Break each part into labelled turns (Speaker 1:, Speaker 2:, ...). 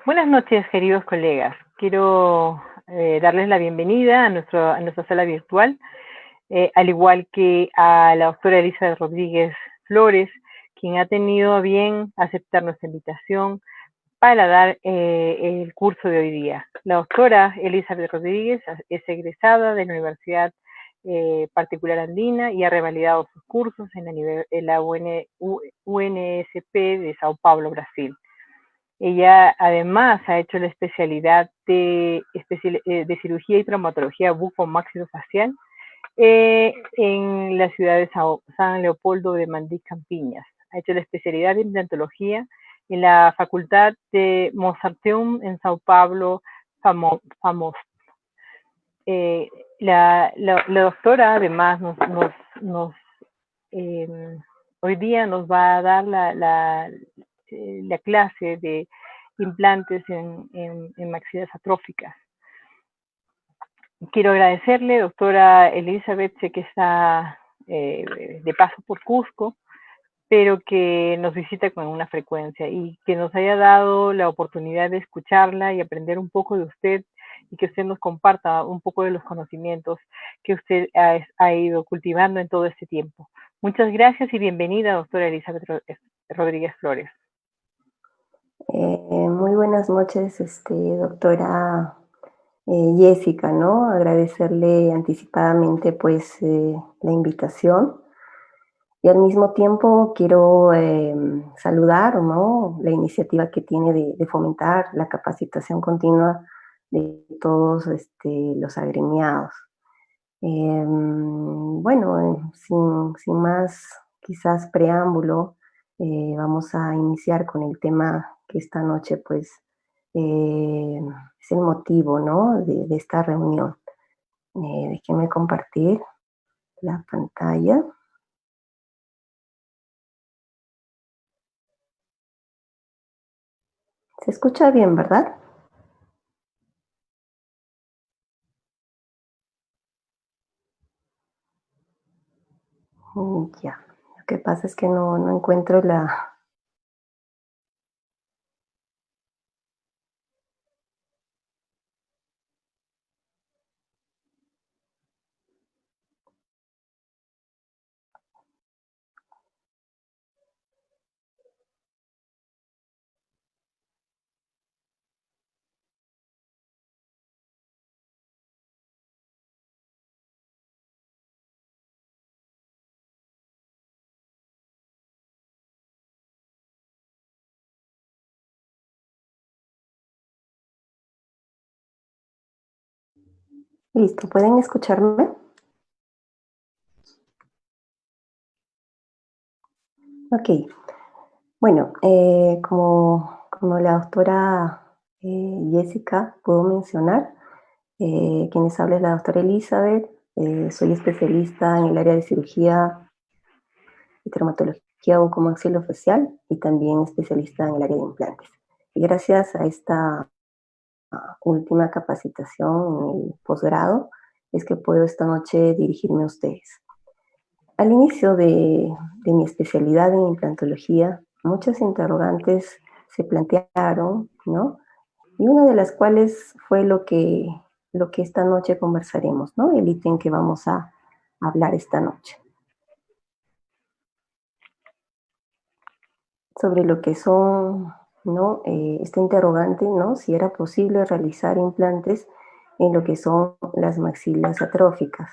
Speaker 1: Buenas noches, queridos colegas. Quiero darles la bienvenida a nuestra sala virtual, al igual que a la doctora Elizabeth Rodríguez Flores, quien ha tenido a bien aceptar nuestra invitación para dar el curso de hoy día. La doctora Elizabeth Rodríguez es egresada de la Universidad Particular Andina y ha revalidado sus cursos en la UNSP de Sao Paulo, Brasil. Ella además ha hecho la especialidad de cirugía y traumatología bucomaxilofacial en la ciudad de San Leopoldo de Mandí, Campiñas. Ha hecho la especialidad de implantología en la Facultad de Mozarteum en Sao Paulo, famoso. La doctora además hoy día nos va a dar la clase de implantes en maxilas atróficas. Quiero agradecerle, doctora Elizabeth, sé que está de paso por Cusco, pero que nos visita con una frecuencia y que nos haya dado la oportunidad de escucharla y aprender un poco de usted y que usted nos comparta un poco de los conocimientos que usted ha ido cultivando en todo este tiempo. Muchas gracias y bienvenida, doctora Elizabeth Rodríguez Flores.
Speaker 2: Muy buenas noches, doctora Jessica, ¿no? Agradecerle anticipadamente pues la invitación y al mismo tiempo quiero saludar, ¿no?, la iniciativa que tiene de fomentar la capacitación continua de todos los agremiados. Bueno, sin más quizás preámbulo, vamos a iniciar con el tema que esta noche pues es el motivo, ¿no?, de esta reunión. Déjenme compartir la pantalla. ¿Se escucha bien, verdad? Ya, lo que pasa es que no encuentro la... Listo, ¿pueden escucharme? Ok. Bueno, como la doctora Jessica pudo mencionar, quienes habla es la doctora Elizabeth. Soy especialista en el área de cirugía y traumatología bucomaxilofacial y también especialista en el área de implantes. Y gracias a esta última capacitación en el posgrado es que puedo esta noche dirigirme a ustedes. Al inicio de mi especialidad en implantología, muchas interrogantes se plantearon, ¿no? Y una de las cuales fue lo que esta noche conversaremos, ¿no? El ítem que vamos a hablar esta noche. Sobre lo que son, ¿no? Esta interrogante, ¿no? Si era posible realizar implantes en lo que son las maxilas atróficas.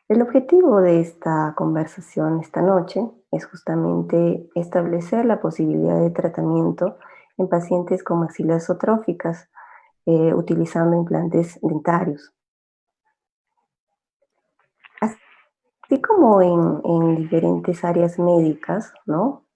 Speaker 2: El objetivo de esta conversación esta noche es justamente establecer la posibilidad de tratamiento en pacientes con maxilas atróficas utilizando implantes dentarios. Así como en diferentes áreas médicas, ¿no?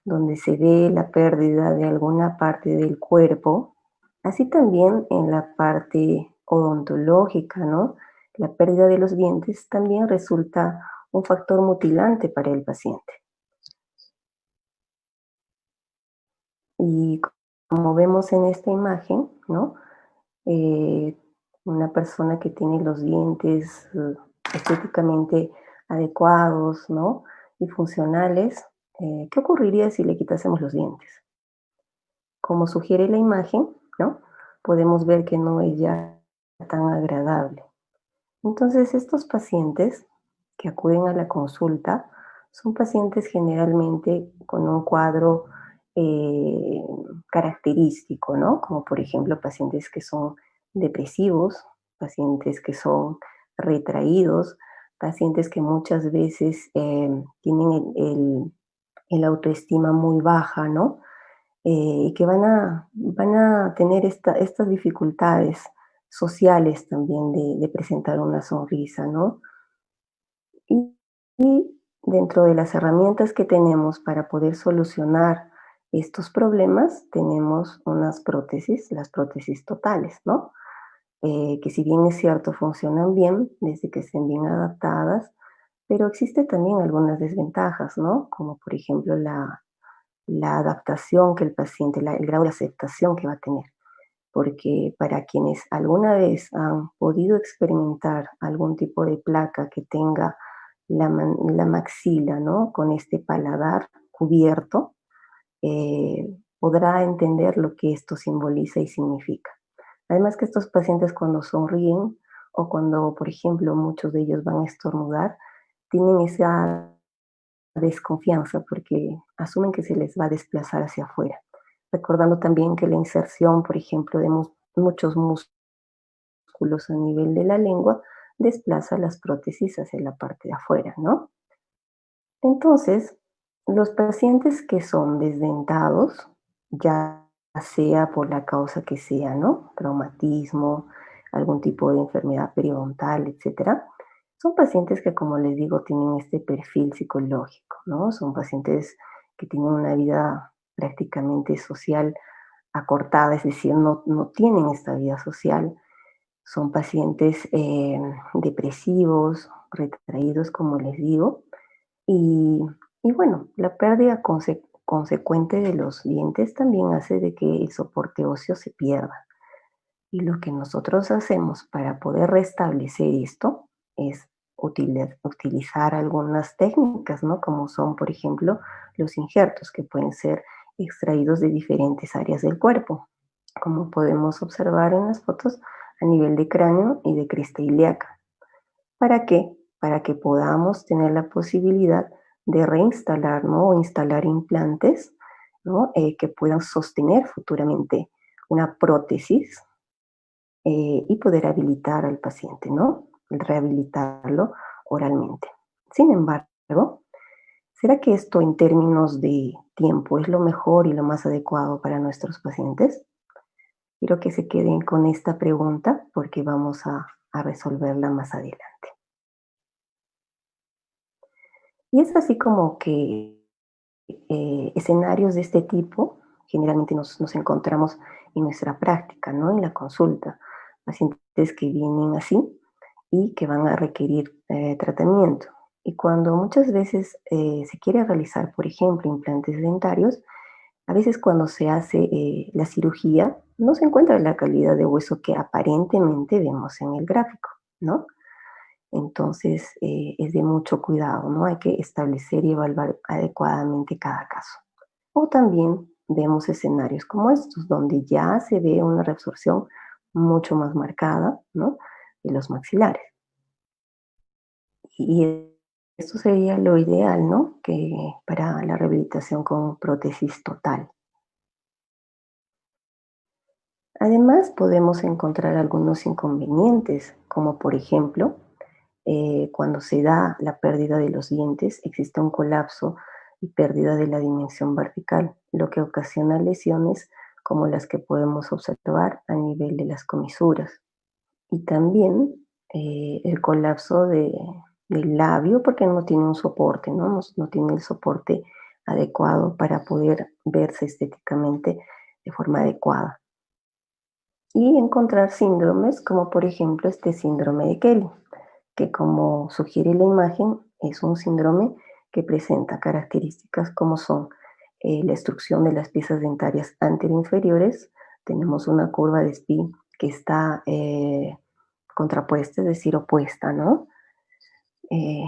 Speaker 2: Donde se ve la pérdida de alguna parte del cuerpo, así también en la parte odontológica, ¿no? La pérdida de los dientes también resulta un factor mutilante para el paciente. Y como vemos en esta imagen, ¿no? Eh, una persona que tiene los dientes estéticamente adecuados, ¿no? Y funcionales, ¿qué ocurriría si le quitásemos los dientes? Como sugiere la imagen, ¿no? Podemos ver que no es ya tan agradable. Entonces, estos pacientes que acuden a la consulta son pacientes generalmente con un cuadro eh, característico, ¿no? Como por ejemplo pacientes que son depresivos, pacientes que son retraídos, pacientes que muchas veces tienen el autoestima muy baja, ¿no? Y que van a tener estas dificultades sociales también de presentar una sonrisa, ¿no? Y dentro de las herramientas que tenemos para poder solucionar estos problemas, tenemos unas prótesis, las prótesis totales, ¿no? Que si bien es cierto, funcionan bien desde que estén bien adaptadas, pero existe también algunas desventajas, ¿no? Como por ejemplo la adaptación que el paciente, el grado de aceptación que va a tener. Porque para quienes alguna vez han podido experimentar algún tipo de placa que tenga la maxila, ¿no? Con este paladar cubierto, podrá entender lo que esto simboliza y significa. Además que estos pacientes cuando sonríen o cuando, por ejemplo, muchos de ellos van a estornudar, tienen esa desconfianza porque asumen que se les va a desplazar hacia afuera. Recordando también que la inserción, por ejemplo, de muchos músculos a nivel de la lengua desplaza las prótesis hacia la parte de afuera, ¿no? Entonces, los pacientes que son desdentados, ya sea por la causa que sea, ¿no? Traumatismo, algún tipo de enfermedad periodontal, etcétera, son pacientes que, como les digo, tienen este perfil psicológico, ¿no? Son pacientes que tienen una vida prácticamente social acortada, es decir, no tienen esta vida social. Son pacientes depresivos, retraídos, como les digo, y, y bueno, la pérdida consecuente de los dientes también hace de que el soporte óseo se pierda. Y lo que nosotros hacemos para poder restablecer esto es utilizar algunas técnicas, ¿no? Como son, por ejemplo, los injertos que pueden ser extraídos de diferentes áreas del cuerpo, como podemos observar en las fotos a nivel de cráneo y de cresta ilíaca. ¿Para qué? Para que podamos tener la posibilidad de reinstalar, ¿no? O instalar implantes, ¿no? Que puedan sostener futuramente una prótesis y poder habilitar al paciente, ¿no? Rehabilitarlo oralmente. Sin embargo, ¿será que esto en términos de tiempo es lo mejor y lo más adecuado para nuestros pacientes? Quiero que se queden con esta pregunta porque vamos a resolverla más adelante. Y es así como que escenarios de este tipo generalmente nos encontramos en nuestra práctica, ¿no? En la consulta. Pacientes que vienen así y que van a requerir tratamiento. Y cuando muchas veces se quiere realizar, por ejemplo, implantes dentarios, a veces cuando se hace la cirugía no se encuentra la calidad de hueso que aparentemente vemos en el gráfico, ¿no? Entonces, es de mucho cuidado, ¿no? Hay que establecer y evaluar adecuadamente cada caso. O también vemos escenarios como estos, donde ya se ve una reabsorción mucho más marcada, ¿no? De los maxilares. Y esto sería lo ideal, ¿no? Que para la rehabilitación con prótesis total. Además, podemos encontrar algunos inconvenientes, como por ejemplo, cuando se da la pérdida de los dientes, existe un colapso y pérdida de la dimensión vertical, lo que ocasiona lesiones como las que podemos observar a nivel de las comisuras. Y también el colapso del labio, porque no tiene un soporte, ¿no? No tiene el soporte adecuado para poder verse estéticamente de forma adecuada. Y encontrar síndromes como por ejemplo este síndrome de Kelly, que como sugiere la imagen, es un síndrome que presenta características como son la extrusión de las piezas dentarias anteroinferiores, tenemos una curva de Spee que está contrapuesta, es decir, opuesta, ¿no? Eh,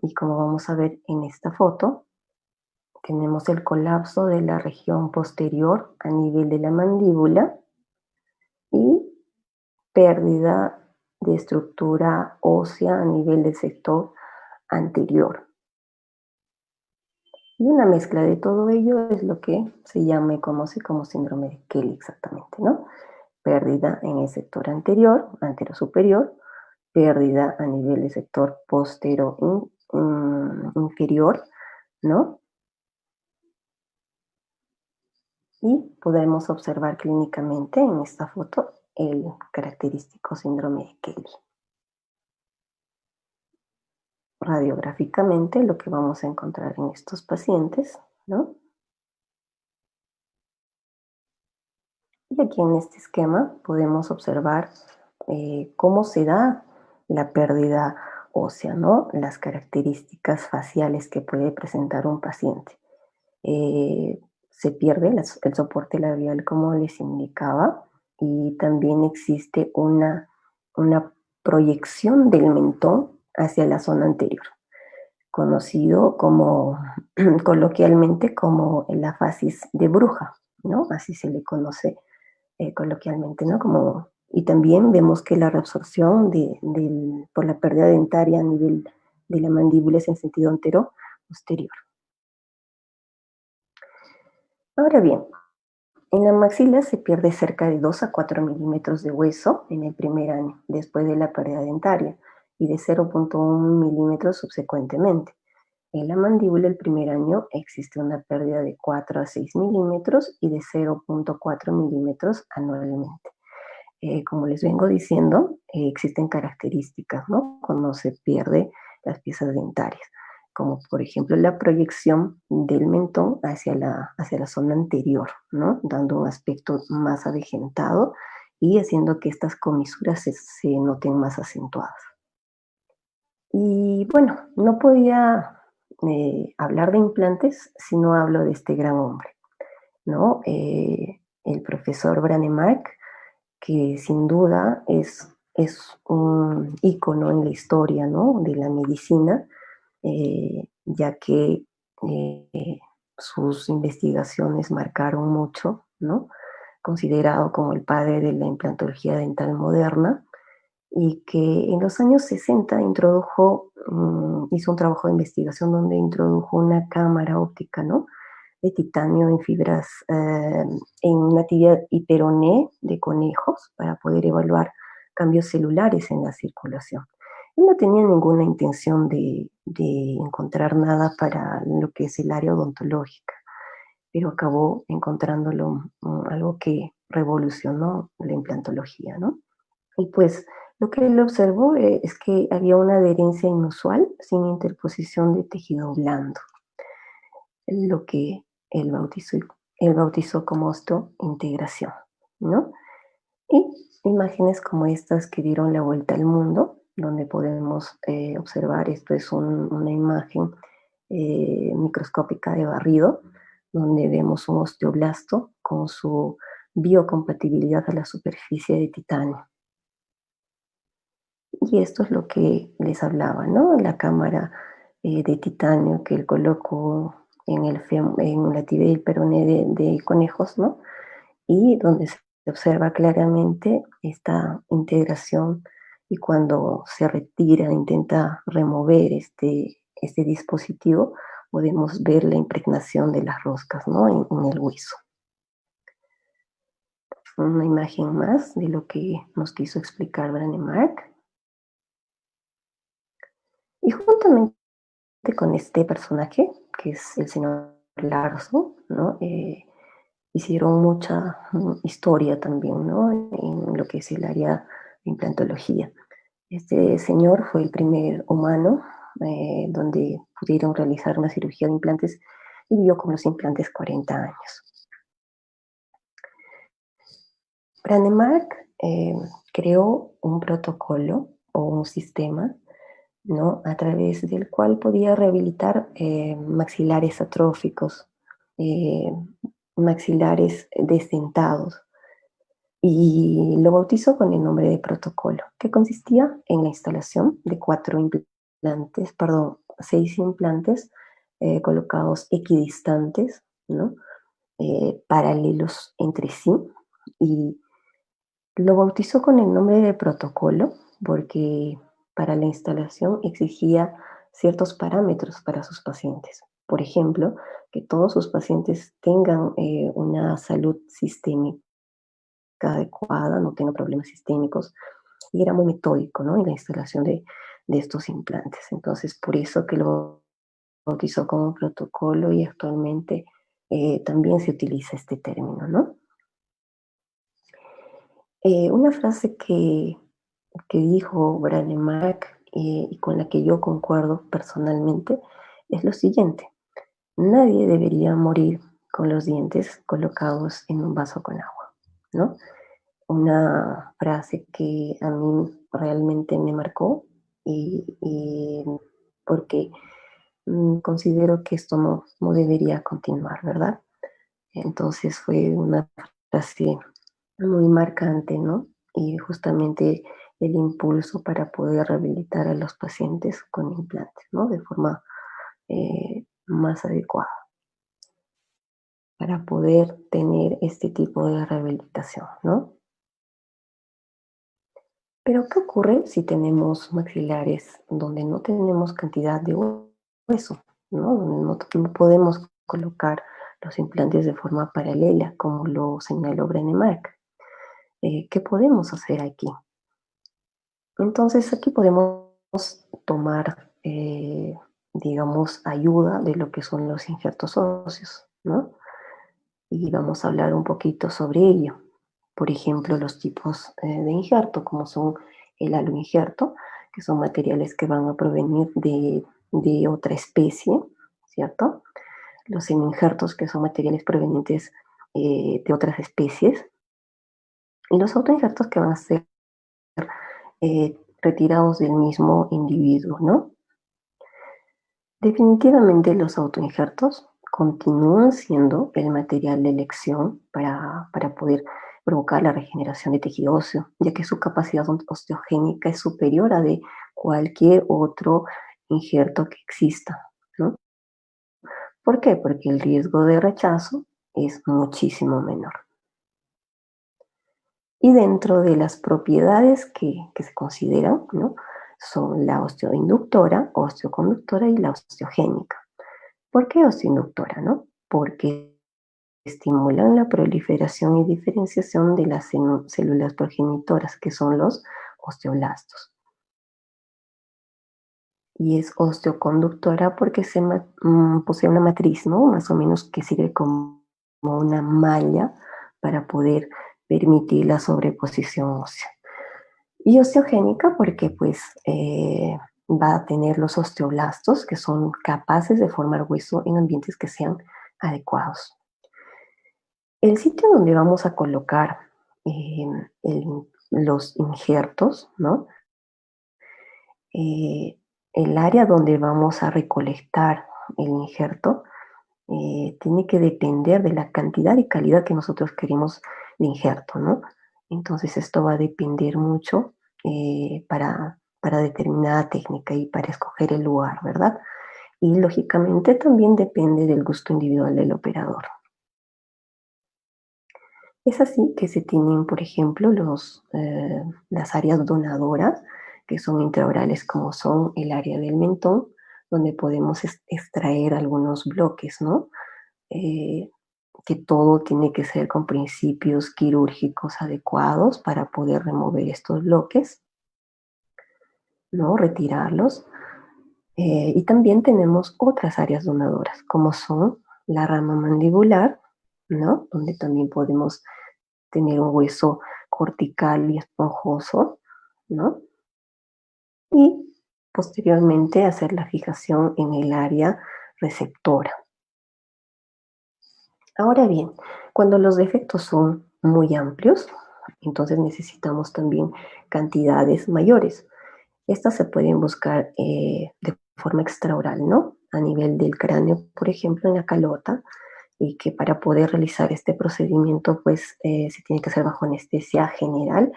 Speaker 2: y como vamos a ver en esta foto, tenemos el colapso de la región posterior a nivel de la mandíbula y pérdida de estructura ósea a nivel del sector anterior. Y una mezcla de todo ello es lo que se llama y conoce como síndrome de Kelly exactamente, ¿no? Pérdida en el sector anterior, antero superior, pérdida a nivel del sector postero inferior, ¿no? Y podemos observar clínicamente en esta foto el característico síndrome de Kelly. Radiográficamente lo que vamos a encontrar en estos pacientes, ¿no? Y aquí en este esquema podemos observar cómo se da la pérdida ósea, ¿no? Las características faciales que puede presentar un paciente. Se pierde el soporte labial, como les indicaba, y también existe una proyección del mentón hacia la zona anterior, conocido como coloquialmente como la facies de bruja, ¿no? Así se le conoce coloquialmente, ¿no? Como, y también vemos que la reabsorción por la pérdida dentaria a nivel de la mandíbula es en sentido antero posterior. Ahora bien, en la maxila se pierde cerca de 2 a 4 milímetros de hueso en el primer año, después de la pérdida dentaria, y de 0,1 milímetros subsecuentemente. En la mandíbula el primer año existe una pérdida de 4 a 6 milímetros y de 0,4 milímetros anualmente. Como les vengo diciendo, existen características, ¿no? Cuando se pierde las piezas dentarias, como por ejemplo la proyección del mentón hacia la zona anterior, ¿no? Dando un aspecto más avejentado y haciendo que estas comisuras se noten más acentuadas. Y bueno, no podía hablar de implantes si no hablo de este gran hombre, ¿no? El profesor Branemark, que sin duda es un ícono en la historia, ¿no? De la medicina, ya que sus investigaciones marcaron mucho, ¿no? Considerado como el padre de la implantología dental moderna, y que en los años 60 hizo un trabajo de investigación donde introdujo una cámara óptica, ¿no? De titanio en fibras, en natividad y peroné de conejos para poder evaluar cambios celulares en la circulación. Él no tenía ninguna intención de encontrar nada para lo que es el área odontológica, pero acabó encontrándolo algo que revolucionó la implantología, ¿no? Y pues lo que él observó es que había una adherencia inusual sin interposición de tejido blando, lo que él bautizó, él bautizó como osteointegración, ¿no? Y imágenes como estas que dieron la vuelta al mundo, donde podemos observar, esto es una imagen microscópica de barrido, donde vemos un osteoblasto con su biocompatibilidad a la superficie de titanio. Y esto es lo que les hablaba, ¿no? La cámara de titanio que él colocó en la tibia y el peroné de conejos, ¿no? Y donde se observa claramente esta integración y cuando se retira, intenta remover este dispositivo, podemos ver la impregnación de las roscas, ¿no? En el hueso. Una imagen más de lo que nos quiso explicar Brånemark. Y juntamente con este personaje, que es el señor Larson, ¿no? Hicieron mucha historia también, ¿no? En lo que es el área de implantología. Este señor fue el primer humano donde pudieron realizar una cirugía de implantes y vivió con los implantes 40 años. Brånemark creó un protocolo o un sistema, ¿no? A través del cual podía rehabilitar maxilares atróficos, eh, maxilares desdentados, y lo bautizó con el nombre de protocolo, que consistía en la instalación de 6 implantes colocados equidistantes, ¿no? Paralelos entre sí, y lo bautizó con el nombre de protocolo porque para la instalación exigía ciertos parámetros para sus pacientes. Por ejemplo, que todos sus pacientes tengan una salud sistémica adecuada, no tengan problemas sistémicos, y era muy metódico, ¿no? En la instalación de estos implantes. Entonces, por eso que lo bautizó como protocolo y actualmente también se utiliza este término, ¿no? Una frase que dijo Brånemark y con la que yo concuerdo personalmente es lo siguiente: nadie debería morir con los dientes colocados en un vaso con agua, ¿no? Una frase que a mí realmente me marcó y porque considero que esto no debería continuar, ¿verdad? Entonces fue una frase muy marcante, ¿no? Y justamente el impulso para poder rehabilitar a los pacientes con implantes, ¿no? De forma más adecuada, para poder tener este tipo de rehabilitación, ¿no? Pero ¿qué ocurre si tenemos maxilares donde no tenemos cantidad de hueso, ¿no? Donde no podemos colocar los implantes de forma paralela, como lo señaló Brånemark. ¿Qué podemos hacer aquí? Entonces aquí podemos tomar, digamos, ayuda de lo que son los injertos óseos, ¿no? Y vamos a hablar un poquito sobre ello. Por ejemplo, los tipos de injerto, como son el aloinjerto, que son materiales que van a provenir de otra especie, ¿cierto? Los seminjertos, que son materiales provenientes de otras especies. Y los autoinjertos, que van a ser retirados del mismo individuo, ¿no? Definitivamente los autoinjertos continúan siendo el material de elección para poder provocar la regeneración de tejido óseo, ya que su capacidad osteogénica es superior a de cualquier otro injerto que exista, ¿no? ¿Por qué? Porque el riesgo de rechazo es muchísimo menor. Y dentro de las propiedades que se consideran, ¿no? Son la osteoinductora, osteoconductora y la osteogénica. ¿Por qué osteoinductora, no? Porque estimulan la proliferación y diferenciación de las células progenitoras, que son los osteoblastos. Y es osteoconductora porque posee una matriz, ¿no? Más o menos que sirve como una malla para poder permitir la sobreposición ósea. Y osteogénica porque pues va a tener los osteoblastos que son capaces de formar hueso en ambientes que sean adecuados. El sitio donde vamos a colocar los injertos, ¿no? El área donde vamos a recolectar el injerto tiene que depender de la cantidad y calidad que nosotros queremos de injerto, ¿no? Entonces esto va a depender mucho para determinada técnica y para escoger el lugar, ¿verdad? Y lógicamente también depende del gusto individual del operador. Es así que se tienen, por ejemplo, las áreas donadoras, que son intraorales, como son el área del mentón, donde podemos extraer algunos bloques, ¿no? Que todo tiene que ser con principios quirúrgicos adecuados para poder remover estos bloques, ¿no? Retirarlos. Y también tenemos otras áreas donadoras, como son la rama mandibular, ¿no? Donde también podemos tener un hueso cortical y esponjoso, ¿no? Y posteriormente hacer la fijación en el área receptora. Ahora bien, cuando los defectos son muy amplios, entonces necesitamos también cantidades mayores. Estas se pueden buscar de forma extraoral, ¿no? A nivel del cráneo, por ejemplo, en la calota, y que para poder realizar este procedimiento, pues se tiene que hacer bajo anestesia general,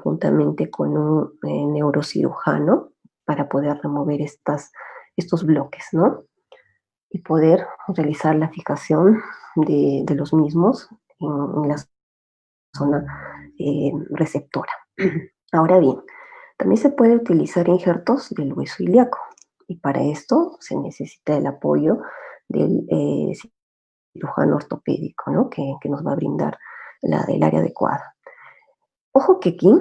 Speaker 2: juntamente con un neurocirujano, para poder remover estos bloques, ¿no? Y poder realizar la fijación de los mismos en la zona receptora. Ahora bien, también se puede utilizar injertos del hueso ilíaco y para esto se necesita el apoyo del cirujano ortopédico, ¿no? que nos va a brindar el área adecuada. Ojo que aquí,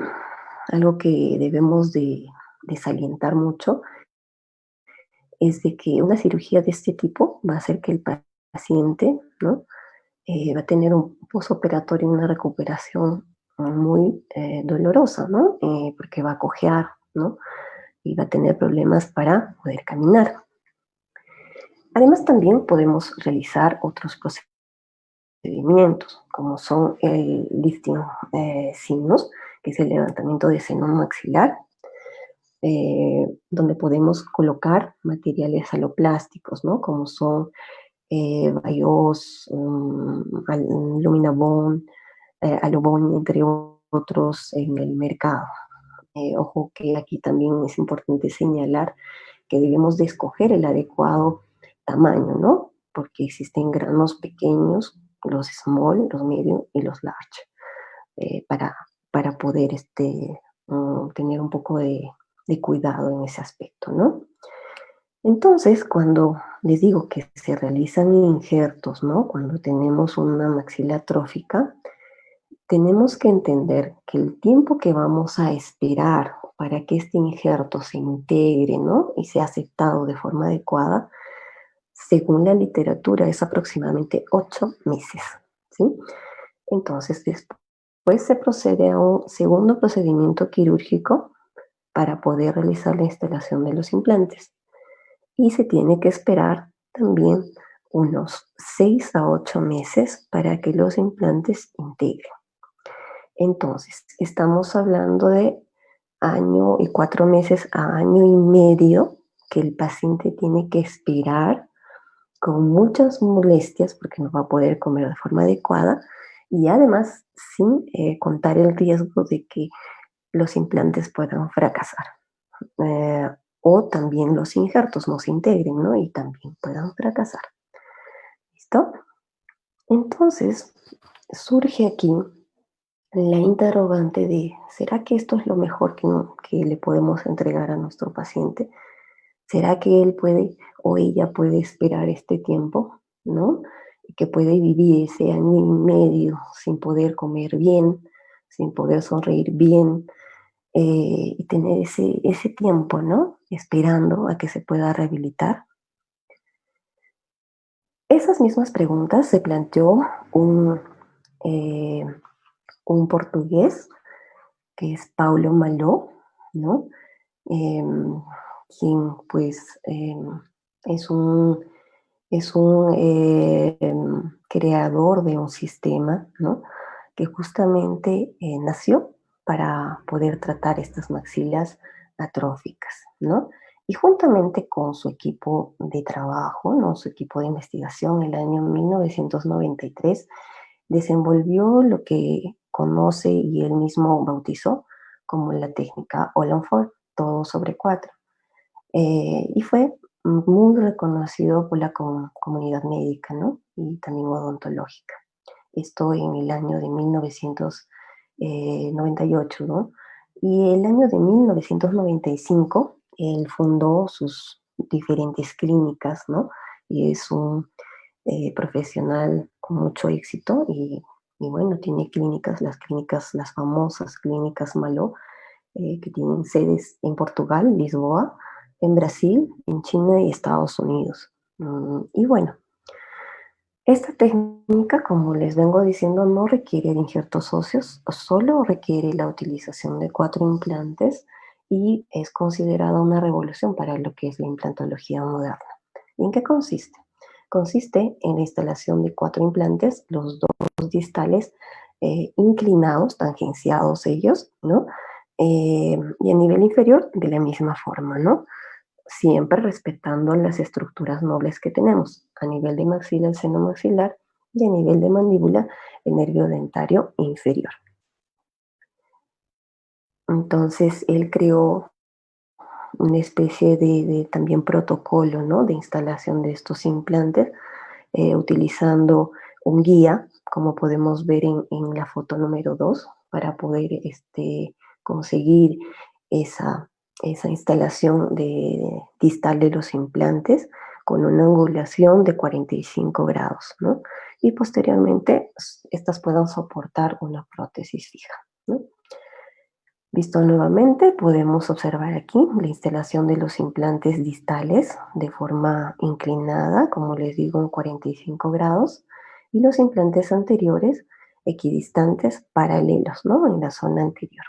Speaker 2: algo que debemos de desalientar mucho es de que una cirugía de este tipo va a hacer que el paciente, ¿no? Va a tener un posoperatorio, una recuperación muy dolorosa, ¿no? Porque va a cojear, ¿no? Y va a tener problemas para poder caminar. Además, también podemos realizar otros procedimientos, como son el lifting sinus, que es el levantamiento de seno maxilar, donde podemos colocar materiales aloplásticos, ¿no? Como son Bios, Luminabond, Alubon, entre otros en el mercado. Ojo que aquí también es importante señalar que debemos de escoger el adecuado tamaño, ¿no? Porque existen granos pequeños, los small, los medium y los large, para poder tener un poco de cuidado en ese aspecto, ¿no? Entonces, cuando les digo que se realizan injertos, ¿no? Cuando tenemos una maxila atrófica, tenemos que entender que el tiempo que vamos a esperar para que este injerto se integre, ¿no? Y sea aceptado de forma adecuada, según la literatura, es aproximadamente 8 meses, ¿sí? Entonces, después se procede a un segundo procedimiento quirúrgico para poder realizar la instalación de los implantes. Y se tiene que esperar también unos 6 a 8 meses para que los implantes integren. Entonces, estamos hablando de año y 4 meses a año y medio que el paciente tiene que esperar con muchas molestias porque no va a poder comer de forma adecuada y además sin contar el riesgo de que los implantes puedan fracasar. O también los injertos no se integren, ¿no? Y también puedan fracasar. ¿Listo? Entonces, surge aquí la interrogante de, ¿será que esto es lo mejor que le podemos entregar a nuestro paciente? ¿Será que él puede o ella puede esperar este tiempo, ¿no? Y que puede vivir ese año y medio sin poder comer bien, sin poder sonreír bien, y tener ese tiempo, ¿no? Esperando a que se pueda rehabilitar. Esas mismas preguntas se planteó un un portugués que es Paulo Maló, ¿no? Quien pues es un, es un creador de un sistema, ¿no? Que justamente nació para poder tratar estas maxilas atróficas, ¿no? Y juntamente con su equipo de trabajo, ¿no? Su equipo de investigación, en el año 1993, desenvolvió lo que conoce y él mismo bautizó como la técnica Olonford, todo sobre cuatro. Y fue muy reconocido por la comunidad médica, ¿no? Y también odontológica. Esto en el año de 1998, ¿no? Y el año de 1995, él fundó sus diferentes clínicas, ¿no? Y es un profesional con mucho éxito y bueno, tiene clínicas, las famosas clínicas Maló, que tienen sedes en Portugal, Lisboa, en Brasil, en China y Estados Unidos. Y bueno, esta técnica, como les vengo diciendo, no requiere de injertos óseos, solo requiere la utilización de 4 implantes y es considerada una revolución para lo que es la implantología moderna. ¿Y en qué consiste? Consiste en la instalación de 4 implantes, los dos distales inclinados, tangenciados ellos, ¿no? Y a nivel inferior de la misma forma, ¿no? Siempre respetando las estructuras nobles que tenemos, a nivel de maxila el seno maxilar y a nivel de mandíbula el nervio dentario inferior. Entonces él creó una especie de también protocolo, ¿no? De instalación de estos implantes, utilizando un guía, como podemos ver en la foto número 2, para poder conseguir esa, esa instalación distal de los implantes con una angulación de 45 grados, ¿no? Y posteriormente estas puedan soportar una prótesis fija, ¿no? Visto nuevamente, podemos observar aquí la instalación de los implantes distales de forma inclinada, como les digo, en 45 grados, y los implantes anteriores equidistantes paralelos, ¿no? En la zona anterior,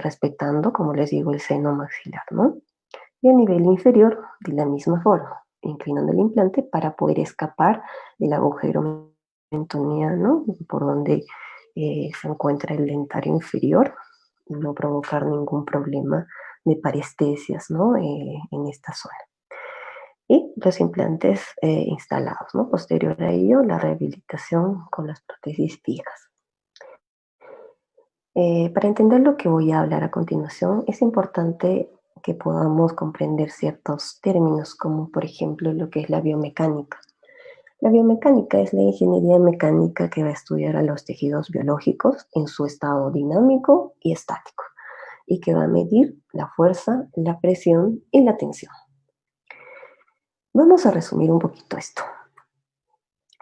Speaker 2: respetando, como les digo, el seno maxilar, ¿no? Y a nivel inferior, de la misma forma, inclinando el implante para poder escapar del agujero mentoniano, por donde se encuentra el dentario inferior, y no provocar ningún problema de parestesias, ¿no? En esta zona. Y los implantes instalados, ¿no? Posterior a ello, la rehabilitación con las prótesis fijas. Para entender lo que voy a hablar a continuación, es importante que podamos comprender ciertos términos, como por ejemplo lo que es la biomecánica. La biomecánica es la ingeniería mecánica que va a estudiar a los tejidos biológicos en su estado dinámico y estático, y que va a medir la fuerza, la presión y la tensión. Vamos a resumir un poquito esto.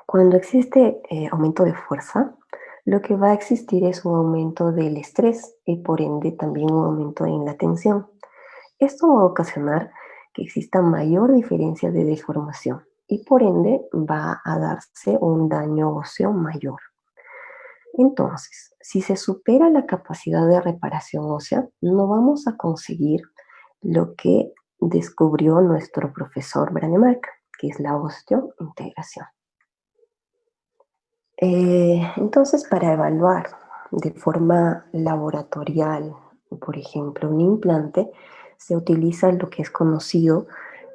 Speaker 2: Cuando existe aumento de fuerza, lo que va a existir es un aumento del estrés y por ende también un aumento en la tensión. Esto va a ocasionar que exista mayor diferencia de deformación y por ende va a darse un daño óseo mayor. Entonces, si se supera la capacidad de reparación ósea, no vamos a conseguir lo que descubrió nuestro profesor Branemark, que es la osteointegración. Entonces, para evaluar de forma laboratorial, por ejemplo, un implante, se utiliza lo que es conocido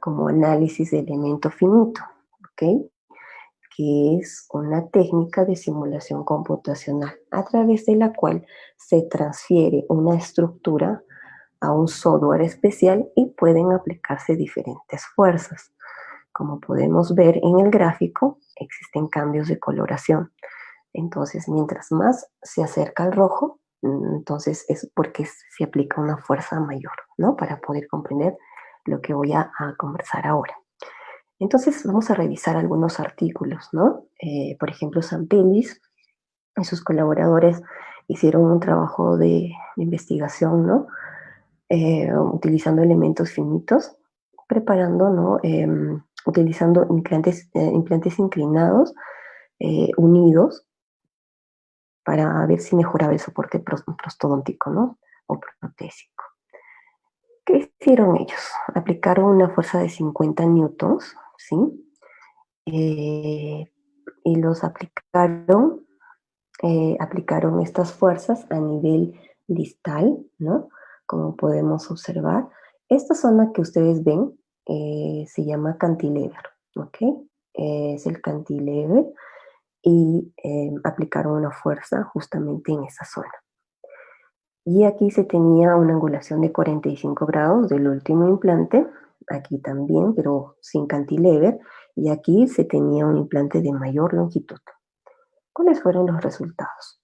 Speaker 2: como análisis de elemento finito, ¿ok? Que es una técnica de simulación computacional a través de la cual se transfiere una estructura a un software especial y pueden aplicarse diferentes fuerzas. Como podemos ver en el gráfico, existen cambios de coloración. Entonces, mientras más se acerca al rojo, entonces es porque se aplica una fuerza mayor, ¿no? Para poder comprender lo que voy a conversar ahora. Entonces, vamos a revisar algunos artículos, ¿no? Por ejemplo, Sampellis y sus colaboradores hicieron un trabajo de investigación, ¿no? Utilizando elementos finitos, preparando, ¿no? Utilizando implantes inclinados, unidos, para ver si mejoraba el soporte prostodóntico, ¿no? O protésico. ¿Qué hicieron ellos? Aplicaron una fuerza de 50 newtons, ¿sí? Y los aplicaron estas fuerzas a nivel distal, ¿no? Como podemos observar. Esta zona que ustedes ven se llama cantilever, ¿ok? Es el cantilever y aplicaron una fuerza justamente en esa zona. Y aquí se tenía una angulación de 45 grados del último implante, aquí también, pero sin cantilever, y aquí se tenía un implante de mayor longitud. ¿Cuáles fueron los resultados?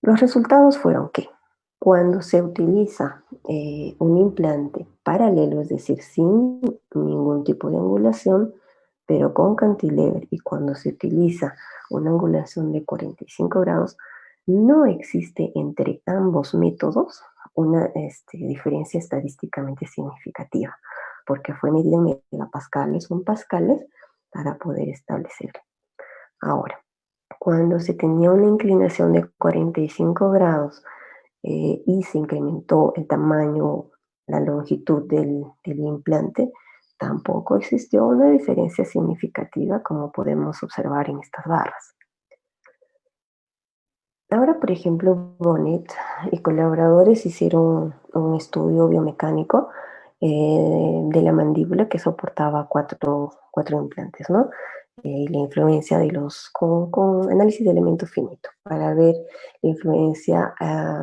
Speaker 2: Los resultados fueron que cuando se utiliza un implante paralelo, es decir, sin ningún tipo de angulación, pero con cantilever, y cuando se utiliza una angulación de 45 grados, no existe entre ambos métodos una diferencia estadísticamente significativa, porque fue medida en megapascales o en pascales para poder establecerlo. Ahora, cuando se tenía una inclinación de 45 grados y se incrementó el tamaño, la longitud del implante, tampoco existió una diferencia significativa como podemos observar en estas barras. Ahora, por ejemplo, Bonnet y colaboradores hicieron un estudio biomecánico de la mandíbula que soportaba cuatro implantes, ¿no? La influencia de con análisis de elemento finito para ver la influencia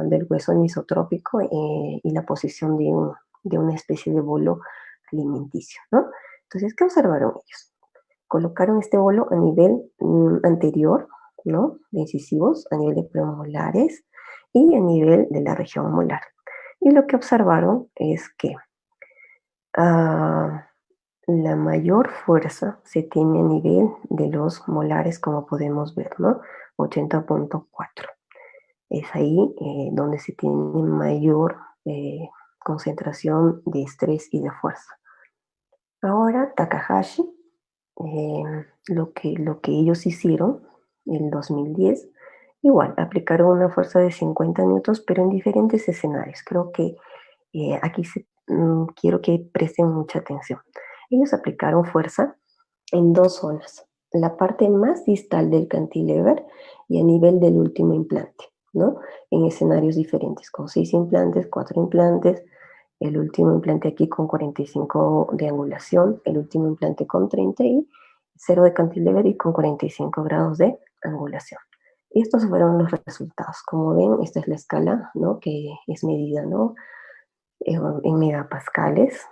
Speaker 2: del hueso anisotrópico y la posición de una especie de bolo alimenticio, ¿no? Entonces, ¿qué observaron ellos? Colocaron este bolo a nivel anterior, ¿no? De incisivos, a nivel de premolares y a nivel de la región molar. Y lo que observaron es que la mayor fuerza se tiene a nivel de los molares, como podemos ver, ¿no? 80.4. Es ahí donde se tiene mayor concentración de estrés y de fuerza. Ahora, Takahashi, lo que ellos hicieron en 2010, igual, aplicaron una fuerza de 50 newtons, pero en diferentes escenarios. Creo que aquí quiero que presten mucha atención. Ellos aplicaron fuerza en dos zonas, la parte más distal del cantilever y a nivel del último implante, ¿no? En escenarios diferentes, con 6 implantes, 4 implantes, el último implante aquí con 45 de angulación, el último implante con 30 y 0 de cantilever y con 45 grados de angulación. Y estos fueron los resultados. Como ven, esta es la escala, ¿no? Que es medida, ¿no? En megapascales,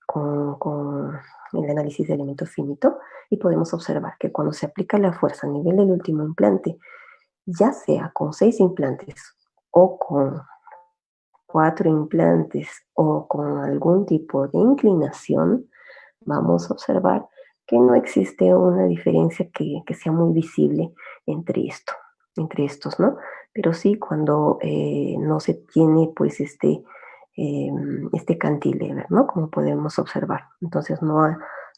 Speaker 2: con el análisis de elemento finito, y podemos observar que cuando se aplica la fuerza a nivel del último implante, ya sea con 6 implantes o con 4 implantes o con algún tipo de inclinación, vamos a observar que no existe una diferencia que sea muy visible entre estos, ¿no? Pero sí cuando no se tiene pues este cantilever, ¿no? Como podemos observar. Entonces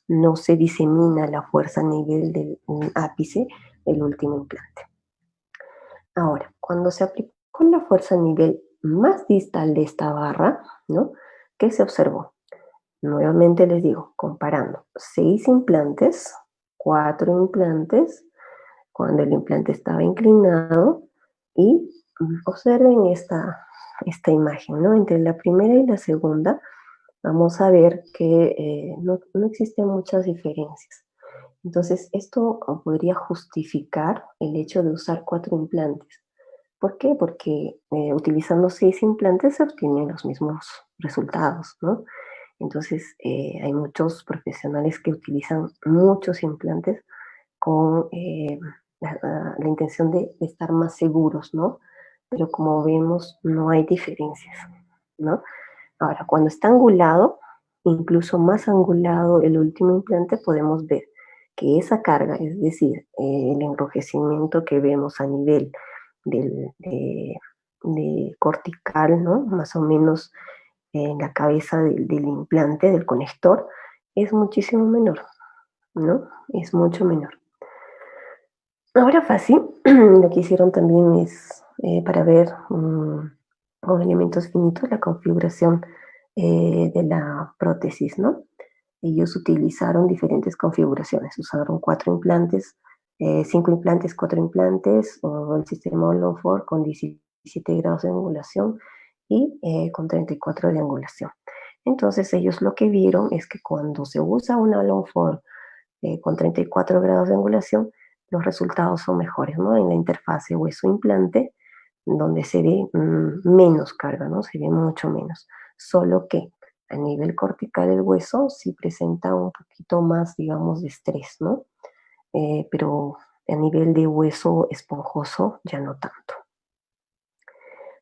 Speaker 2: no se disemina la fuerza a nivel del ápice del último implante. Ahora, cuando se aplicó la fuerza a nivel más distal de esta barra, ¿no? ¿Qué se observó? Nuevamente les digo, comparando 6 implantes, 4 implantes, cuando el implante estaba inclinado, y observen esta imagen, ¿no? Entre la primera y la segunda, vamos a ver que no existen muchas diferencias. Entonces, esto podría justificar el hecho de usar 4 implantes. ¿Por qué? Porque utilizando 6 implantes se obtienen los mismos resultados, ¿no? Entonces, hay muchos profesionales que utilizan muchos implantes con la intención de estar más seguros, ¿no? Pero como vemos, no hay diferencias, ¿no? Ahora, cuando está angulado, incluso más angulado el último implante, podemos ver que esa carga, es decir, el enrojecimiento que vemos a nivel de cortical, ¿no? Más o menos en la cabeza del implante, del conector, es muchísimo menor, ¿no? Es mucho menor. Ahora fácil, lo que hicieron también es para ver con elementos finitos la configuración de la prótesis, ¿no? Ellos utilizaron diferentes configuraciones, usaron 4 implantes, 5 implantes, 4 implantes, o el sistema All-on-4 con 17 grados de angulación y con 34 de angulación. Entonces ellos lo que vieron es que cuando se usa una All-on-4 con 34 grados de angulación, los resultados son mejores, ¿no? En la interfase hueso-implante, donde se ve menos carga, ¿no? Se ve mucho menos. Solo que a nivel cortical del hueso sí presenta un poquito más, digamos, de estrés, ¿no? Pero a nivel de hueso esponjoso ya no tanto.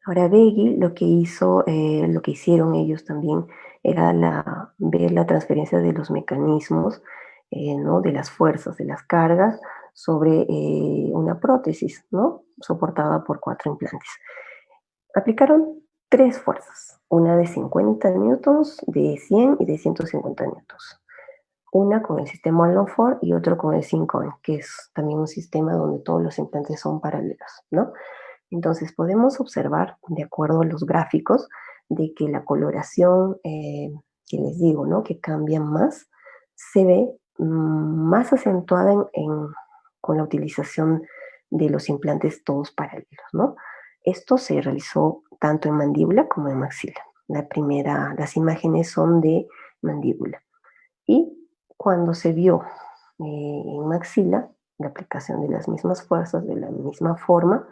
Speaker 2: Ahora Beggy lo que hizo, lo que hicieron ellos también era ver la transferencia de los mecanismos, ¿no? De las fuerzas, de las cargas sobre una prótesis, ¿no? Soportada por 4 implantes. Aplicaron 3 fuerzas, una de 50 newtons, de 100 y de 150 newtons. Una con el sistema All-on-4 y otro con el Sync-on, que es también un sistema donde todos los implantes son paralelos, ¿no? Entonces podemos observar, de acuerdo a los gráficos, de que la coloración, que les digo, ¿no? Que cambia más, se ve más acentuada con la utilización de los implantes todos paralelos, ¿no? Esto se realizó tanto en mandíbula como en maxila. Las imágenes son de mandíbula. Y cuando se vio en maxila la aplicación de las mismas fuerzas, de la misma forma,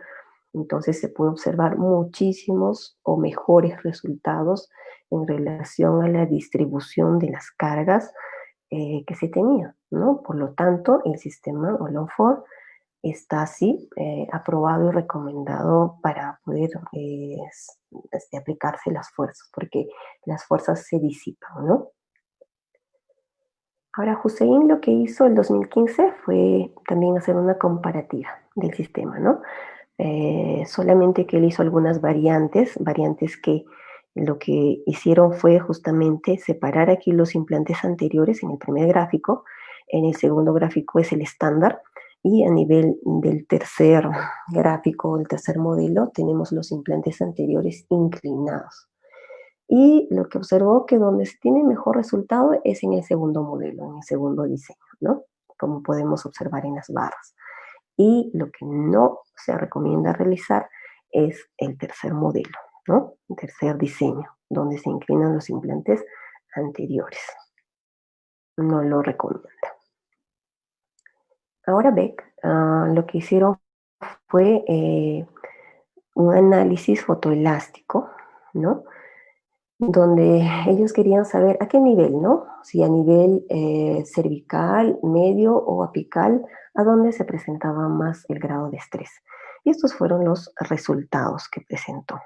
Speaker 2: entonces se puede observar muchísimos o mejores resultados en relación a la distribución de las cargas que se tenía, ¿no? Por lo tanto, el sistema All-on-4 está así aprobado y recomendado para poder aplicarse las fuerzas, porque las fuerzas se disipan, ¿no? Ahora, Hussein lo que hizo en 2015 fue también hacer una comparativa del sistema, ¿no? Solamente que él hizo algunas variantes que lo que hicieron fue justamente separar aquí los implantes anteriores en el primer gráfico, en el segundo gráfico es el estándar, y a nivel del tercer gráfico, el tercer modelo, tenemos los implantes anteriores inclinados. Y lo que observó que donde se tiene mejor resultado es en el segundo modelo, en el segundo diseño, ¿no? Como podemos observar en las barras. Y lo que no se recomienda realizar es el tercer modelo, ¿no? El tercer diseño, donde se inclinan los implantes anteriores. No lo recomienda. Ahora Beck lo que hicieron fue un análisis fotoelástico, ¿no? Donde ellos querían saber a qué nivel, ¿no? Si a nivel cervical, medio o apical, a dónde se presentaba más el grado de estrés. Y estos fueron los resultados que presentó,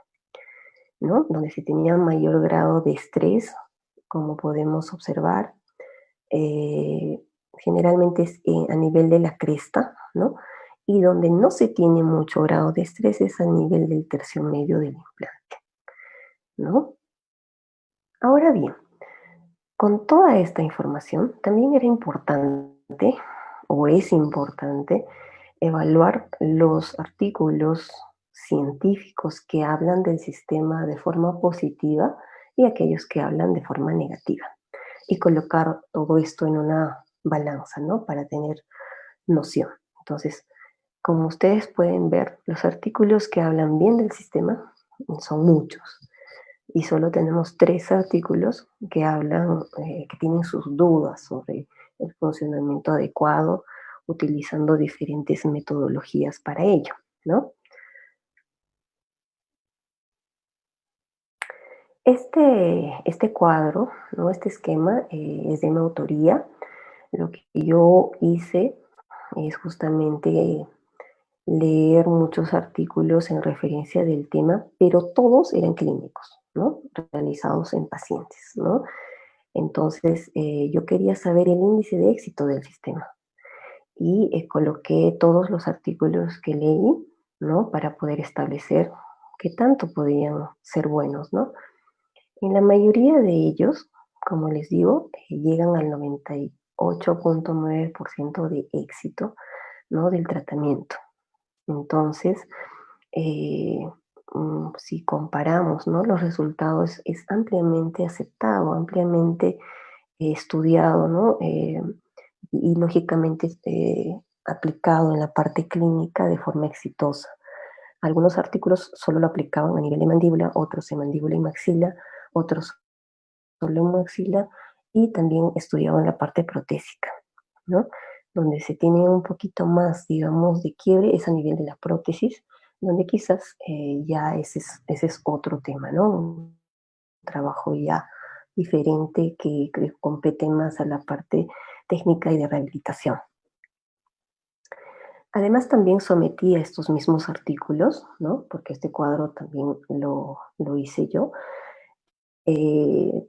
Speaker 2: ¿no? Donde se tenía mayor grado de estrés, como podemos observar, eh, generalmente es a nivel de la cresta, ¿no? Y donde no se tiene mucho grado de estrés es a nivel del tercio medio del implante, ¿no? Ahora bien, con toda esta información, también era importante, o es importante, evaluar los artículos científicos que hablan del sistema de forma positiva y aquellos que hablan de forma negativa. Y colocar todo esto en una balanza, ¿no? Para tener noción. Entonces, como ustedes pueden ver, los artículos que hablan bien del sistema son muchos y solo tenemos 3 artículos que hablan, que tienen sus dudas sobre el funcionamiento adecuado, utilizando diferentes metodologías para ello, ¿no? Este cuadro, ¿no? Este esquema es de mi autoría. Lo que yo hice es justamente leer muchos artículos en referencia del tema, pero todos eran clínicos, ¿no? Realizados en pacientes, ¿no? Entonces, yo quería saber el índice de éxito del sistema y coloqué todos los artículos que leí, ¿no? Para poder establecer qué tanto podían ser buenos, ¿no? En la mayoría de ellos, como les digo, llegan al 98.9% de éxito, ¿no? Del tratamiento. Entonces, eh, si comparamos, ¿no? Los resultados es ampliamente aceptado, ampliamente estudiado, ¿no? Y lógicamente aplicado en la parte clínica de forma exitosa. Algunos artículos solo lo aplicaban a nivel de mandíbula, otros en mandíbula y maxila, otros solo en maxila y también estudiaban la parte protésica, ¿no? Donde se tiene un poquito más, digamos, de quiebre es a nivel de la prótesis, donde quizás ya ese es otro tema, ¿no? Un trabajo ya diferente que compete más a la parte técnica y de rehabilitación. Además, también sometí a estos mismos artículos, ¿no? Porque este cuadro también lo hice yo,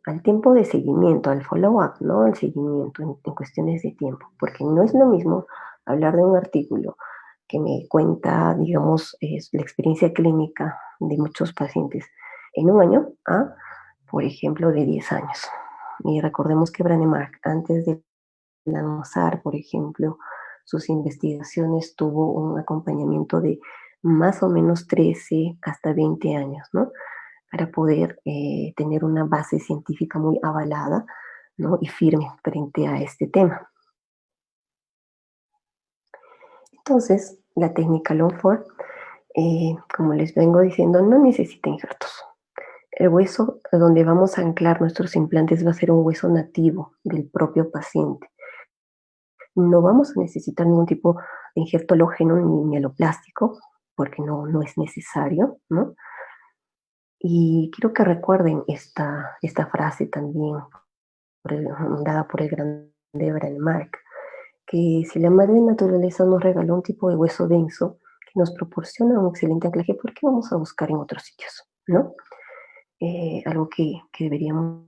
Speaker 2: al tiempo de seguimiento, al follow-up, ¿no? Al seguimiento en cuestiones de tiempo, porque no es lo mismo hablar de un artículo que me cuenta, digamos, es la experiencia clínica de muchos pacientes en un año a, por ejemplo, de 10 años. Y recordemos que Branemark, antes de lanzar, por ejemplo, sus investigaciones, tuvo un acompañamiento de más o menos 13 hasta 20 años, ¿no? Para poder tener una base científica muy avalada, ¿no? Y firme frente a este tema. Entonces, la técnica Longford, como les vengo diciendo, no necesita injertos. El hueso donde vamos a anclar nuestros implantes va a ser un hueso nativo del propio paciente. No vamos a necesitar ningún tipo de injerto halógeno ni mieloplástico, porque no es necesario, ¿no? Y quiero que recuerden esta frase también dada por el grande Mark, que si la madre naturaleza nos regaló un tipo de hueso denso que nos proporciona un excelente anclaje, ¿por qué vamos a buscar en otros sitios? ¿No? Algo que deberíamos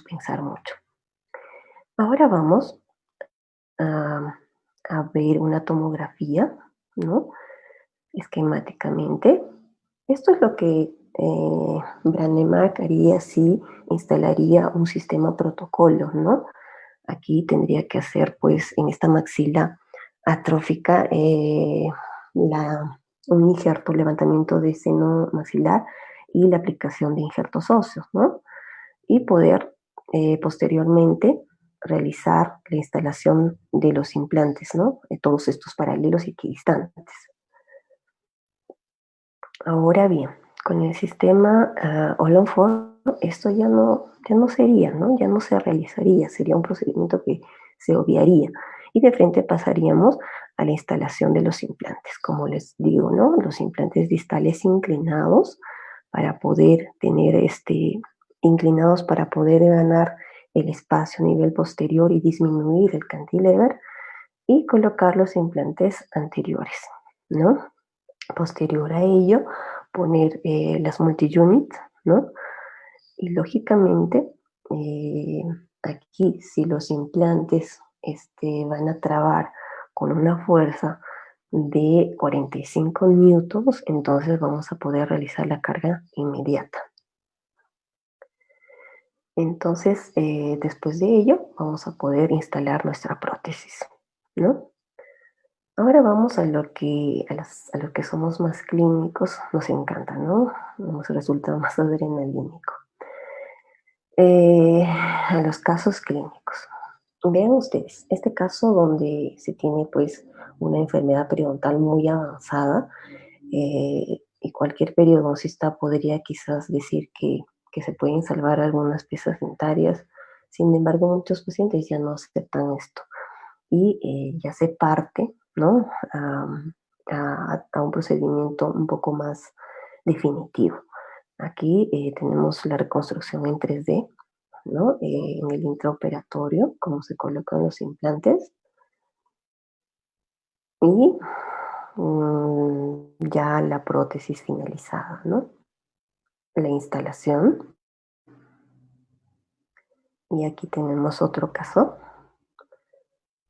Speaker 2: pensar mucho. Ahora vamos a, a ver una tomografía, ¿no? Esquemáticamente. Esto es lo que Branemark haría si instalaría un sistema protocolo, ¿no? Aquí tendría que hacer, pues, en esta maxila atrófica, un injerto, levantamiento de seno maxilar y la aplicación de injertos óseos, ¿no? Y poder posteriormente realizar la instalación de los implantes, ¿no? De todos estos paralelos y equidistantes. Ahora bien, con el sistema All-on-4, esto ya no sería, ¿no? Ya no se realizaría, sería un procedimiento que se obviaría. Y de frente pasaríamos a la instalación de los implantes. Como les digo, ¿no? Los implantes distales inclinados para poder tener inclinados para poder ganar el espacio a nivel posterior y disminuir el cantilever y colocar los implantes anteriores, ¿no? Posterior a ello, poner las multi-units, ¿no? Y lógicamente, eh, aquí si los implantes van a trabar con una fuerza de 45 newtons, entonces vamos a poder realizar la carga inmediata. Entonces, después de ello, vamos a poder instalar nuestra prótesis, ¿no? Ahora vamos a lo que somos más clínicos, nos encanta, ¿no? Nos resulta más adrenalínico. A los casos clínicos. Vean ustedes, este caso donde se tiene pues una enfermedad periodontal muy avanzada y cualquier periodoncista podría quizás decir que se pueden salvar algunas piezas dentarias. Sin embargo, muchos pacientes ya no aceptan esto y ya se parte, ¿no? A un procedimiento un poco más definitivo. Aquí tenemos la reconstrucción en 3D, ¿no? En el intraoperatorio, cómo se colocan los implantes y ya la prótesis finalizada, ¿no? La instalación. Y aquí tenemos otro caso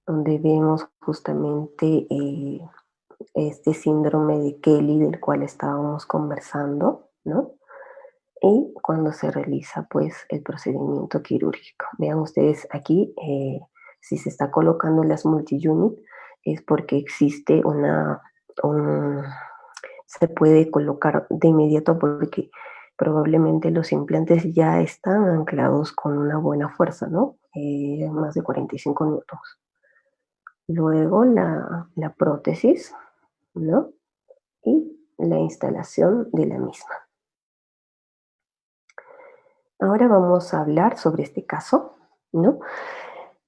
Speaker 2: donde vemos justamente este síndrome de Kelly del cual estábamos conversando, ¿no? Y cuando se realiza pues el procedimiento quirúrgico. Vean ustedes aquí si se está colocando las multi-unit, es porque existe se puede colocar de inmediato porque probablemente los implantes ya están anclados con una buena fuerza, ¿no? Más de 45 newtons. Luego la prótesis, ¿no? Y la instalación de la misma. Ahora vamos a hablar sobre este caso, ¿no?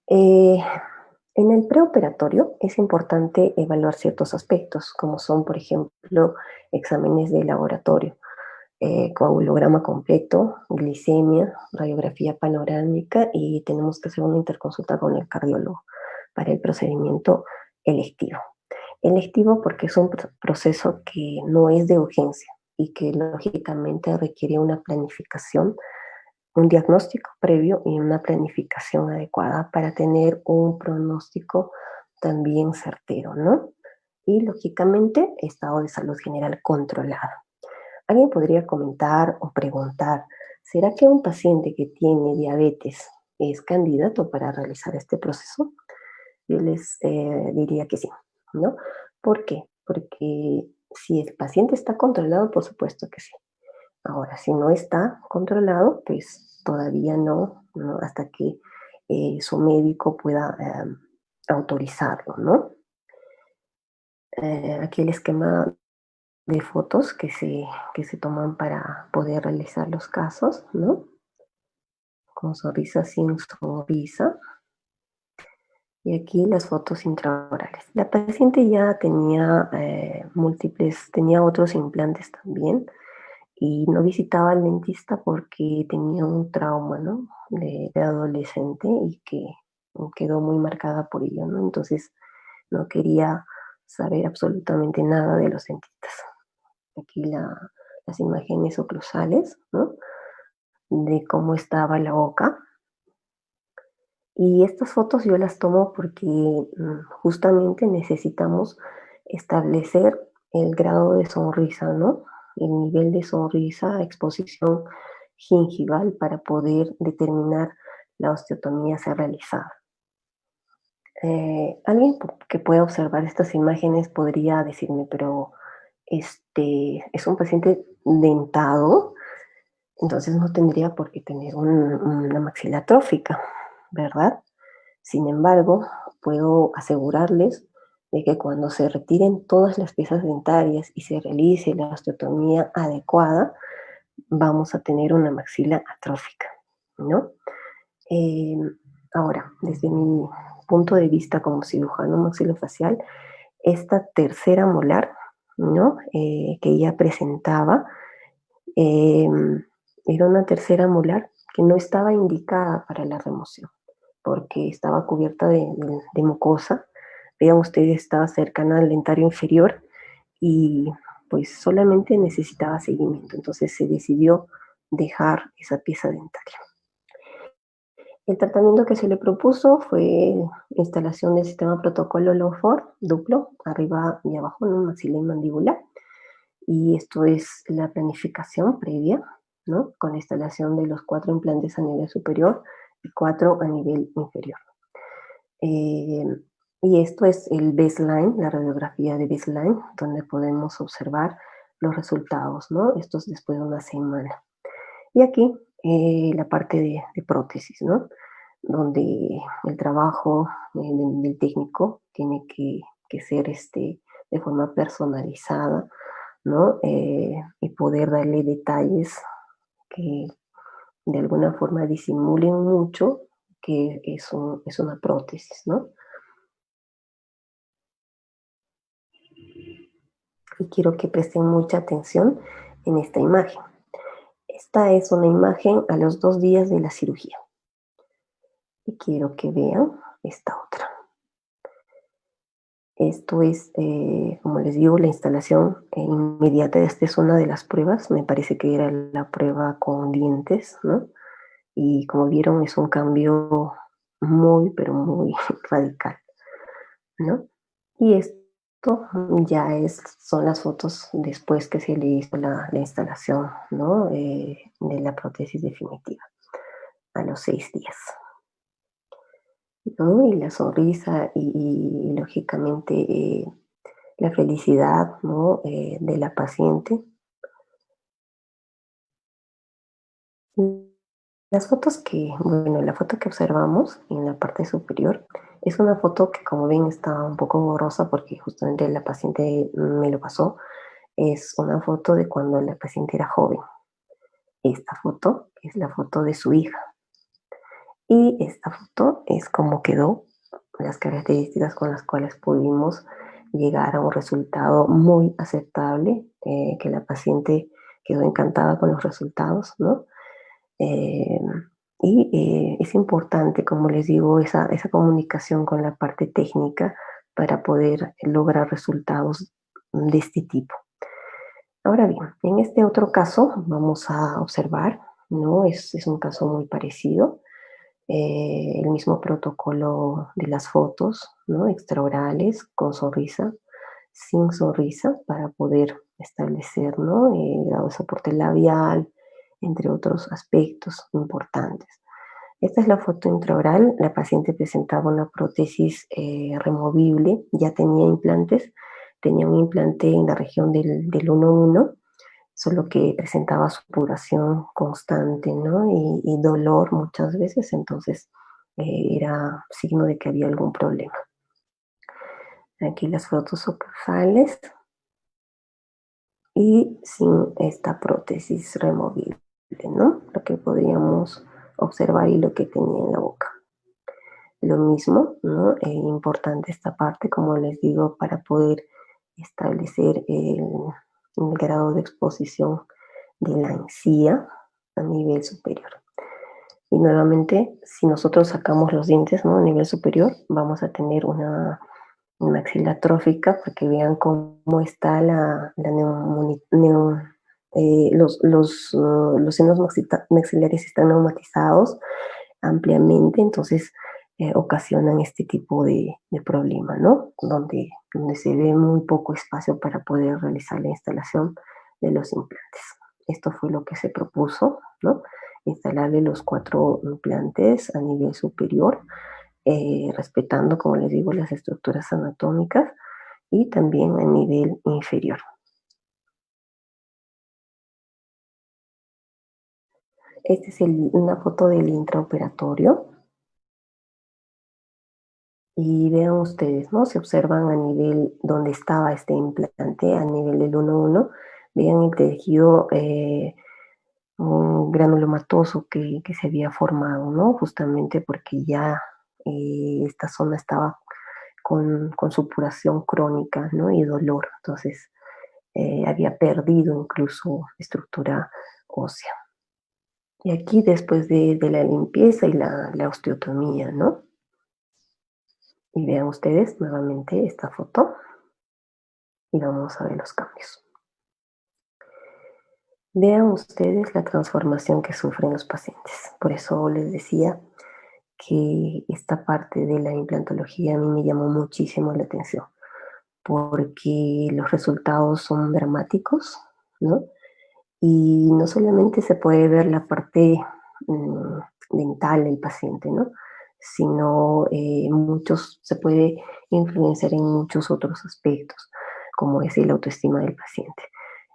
Speaker 2: Eh, en el preoperatorio es importante evaluar ciertos aspectos, como son, por ejemplo, exámenes de laboratorio, coagulograma completo, glicemia, radiografía panorámica y tenemos que hacer una interconsulta con el cardiólogo para el procedimiento electivo. Electivo porque es un proceso que no es de urgencia y que lógicamente requiere una planificación, un diagnóstico previo y una planificación adecuada para tener un pronóstico también certero, ¿no? Y lógicamente estado de salud general controlado. Alguien podría comentar o preguntar, ¿será que un paciente que tiene diabetes es candidato para realizar este proceso? Yo les diría que sí, ¿no? ¿Por qué? Porque si el paciente está controlado, por supuesto que sí. Ahora, si no está controlado, pues todavía no, ¿no? Hasta que su médico pueda autorizarlo, ¿no? Aquí el esquema de fotos que se toman para poder realizar los casos, ¿no? Con sonrisa, sin sonrisa. Y aquí las fotos intraorales. La paciente ya tenía tenía otros implantes también y no visitaba al dentista porque tenía un trauma, ¿no? De adolescente y que quedó muy marcada por ello, ¿no? Entonces no quería saber absolutamente nada de los dentistas. Aquí las imágenes oclusales, ¿no? De cómo estaba la boca. Y estas fotos yo las tomo porque justamente necesitamos establecer el grado de sonrisa, ¿no? El nivel de sonrisa, exposición gingival para poder determinar la osteotomía a ser realizada. Alguien que pueda observar estas imágenes podría decirme, pero es un paciente dentado, entonces no tendría por qué tener una maxila atrófica, ¿verdad? Sin embargo, puedo asegurarles de que cuando se retiren todas las piezas dentarias y se realice la osteotomía adecuada, vamos a tener una maxila atrófica, ¿no? Eh, Ahora, desde mi punto de vista como cirujano maxilofacial, esta tercera molar, ¿no? Que ella presentaba, eh, era una tercera molar que no estaba indicada para la remoción, porque estaba cubierta de mucosa. Vean ustedes, estaba cercana al dentario inferior y pues solamente necesitaba seguimiento. Entonces se decidió dejar esa pieza dentaria. El tratamiento que se le propuso fue instalación del sistema protocolo Lowford duplo, arriba y abajo, en un maxila y mandíbula. Y esto es la planificación previa, ¿no? Con la instalación de los 4 implantes a nivel superior y 4 a nivel inferior. Eh, y esto es el baseline, la radiografía de baseline, donde podemos observar los resultados, ¿no? Esto es después de una semana. Y aquí la parte de prótesis, ¿no? Donde el trabajo del técnico tiene que ser de forma personalizada, ¿no? Y poder darle detalles que de alguna forma disimulen mucho que es una prótesis, ¿no? Y quiero que presten mucha atención en esta imagen. Esta es una imagen a los 2 días de la cirugía. Y quiero que vean esta otra. Esto es, como les digo, la instalación inmediata. Esta es una de las pruebas. Me parece que era la prueba con dientes, ¿no? Y como vieron, es un cambio muy, pero muy radical, ¿no? Y esto ya son las fotos después que se le hizo la instalación, ¿no? De la prótesis definitiva a los 6 días. ¿no? Y la sonrisa y lógicamente la felicidad, ¿no? De la paciente. Las fotos bueno, la foto que observamos en la parte superior es una foto que, como ven, está un poco borrosa porque justamente la paciente me lo pasó. Es una foto de cuando la paciente era joven. Esta foto es la foto de su hija. Y esta foto es como quedó, las características con las cuales pudimos llegar a un resultado muy aceptable, que la paciente quedó encantada con los resultados, ¿no? Eh, es importante, como les digo, esa comunicación con la parte técnica para poder lograr resultados de este tipo. Ahora bien, en este otro caso vamos a observar, ¿no? Es un caso muy parecido, el mismo protocolo de las fotos, ¿no? Extraorales, con sonrisa, sin sonrisa, para poder establecer, ¿no? Grado de soporte labial, entre otros aspectos importantes. Esta es la foto intraoral. La paciente presentaba una prótesis removible, ya tenía implantes, tenía un implante en la región del 1-1, solo que presentaba supuración constante, ¿no? Y dolor muchas veces, entonces era signo de que había algún problema. Aquí las fotos oclusales y sin esta prótesis removible, ¿no? Lo que podríamos observar y lo que tenía en la boca. Lo mismo, ¿no? Importante esta parte, como les digo, para poder establecer el grado de exposición de la encía a nivel superior. Y nuevamente, si nosotros sacamos los dientes, ¿no? A nivel superior, vamos a tener una maxila atrófica para que vean cómo está los senos maxilares están neumatizados ampliamente, entonces ocasionan este tipo de problema, ¿no? Donde se ve muy poco espacio para poder realizar la instalación de los implantes. Esto fue lo que se propuso, ¿no? Instalarle los 4 implantes a nivel superior, respetando, como les digo, las estructuras anatómicas y también a nivel inferior. Esta es una foto del intraoperatorio. Y vean ustedes, ¿no? Se observan a nivel donde estaba este implante, a nivel del 1-1, vean el tejido un granulomatoso que se había formado, ¿no? Justamente porque ya esta zona estaba con supuración crónica, ¿no? Y dolor. Entonces, había perdido incluso estructura ósea. Y aquí después de la limpieza y la osteotomía, ¿no? Y vean ustedes nuevamente esta foto y vamos a ver los cambios. Vean ustedes la transformación que sufren los pacientes. Por eso les decía que esta parte de la implantología a mí me llamó muchísimo la atención, porque los resultados son dramáticos, ¿no? Y no solamente se puede ver la parte mm, dental del paciente, ¿no? Sino se puede influenciar en muchos otros aspectos, como es el autoestima del paciente.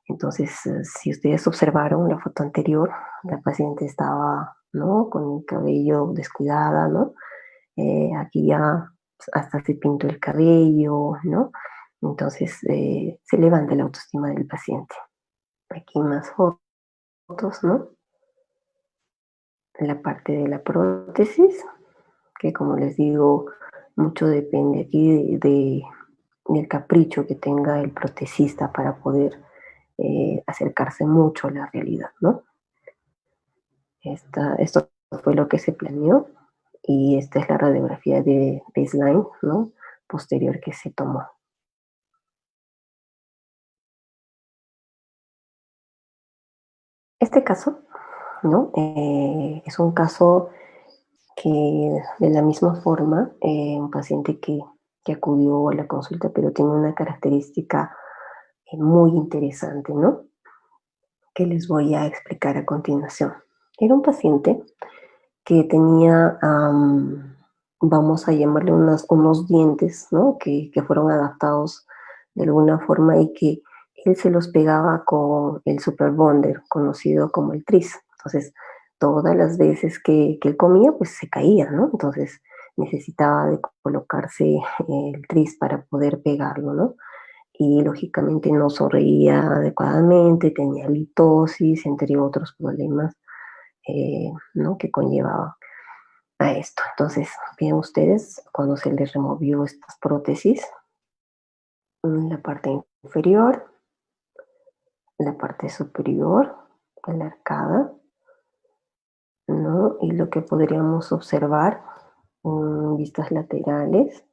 Speaker 2: Entonces, si ustedes observaron la foto anterior, la paciente estaba, ¿no? Con el cabello descuidada, ¿no? Aquí ya hasta se pintó el cabello, ¿no? Entonces, se levanta la autoestima del paciente. Aquí más fotos, ¿no? La parte de la prótesis, que como les digo, mucho depende aquí del capricho que tenga el protesista para poder acercarse mucho a la realidad, ¿no? Esto fue lo que se planeó y esta es la radiografía de baseline, ¿no? Posterior que se tomó. Este caso, ¿no? Es un caso que de la misma forma, un paciente que acudió a la consulta, pero tiene una característica muy interesante, ¿no? Que les voy a explicar a continuación. Era un paciente que tenía vamos a llamarle unos dientes, ¿no? Que fueron adaptados de alguna forma y que él se los pegaba con el Super Bonder, conocido como el tris. Entonces, todas las veces que él comía, pues se caía, ¿no? Entonces, necesitaba de colocarse el tris para poder pegarlo, ¿no? Y lógicamente no sonreía adecuadamente, tenía litosis, entre otros problemas, ¿no? Que conllevaba a esto. Entonces, bien ustedes, cuando se les removió estas prótesis, la parte inferior, la parte superior, la arcada, ¿no? Y lo que podríamos observar, vistas laterales,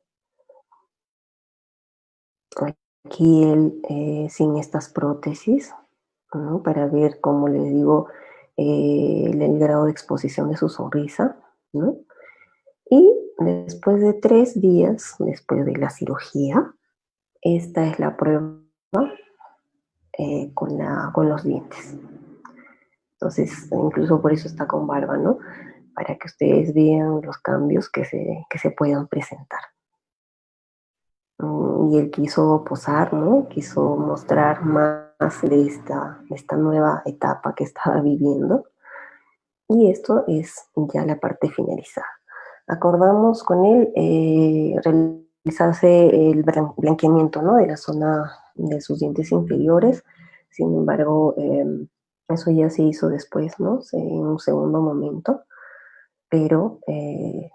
Speaker 2: aquí él sin estas prótesis, ¿no? Para ver, como les digo, el grado de exposición de su sonrisa, ¿no? Y después de 3 días, después de la cirugía, esta es la prueba con los dientes. Entonces, incluso por eso está con barba, ¿no? Para que ustedes vean los cambios que se puedan presentar. Y él quiso posar, ¿no? Quiso mostrar más de esta nueva etapa que estaba viviendo. Y esto es ya la parte finalizada. Acordamos con él realizarse el blanqueamiento, ¿no? De la zona de sus dientes inferiores. Sin embargo, eso ya se hizo después, ¿no? En un segundo momento. Pero en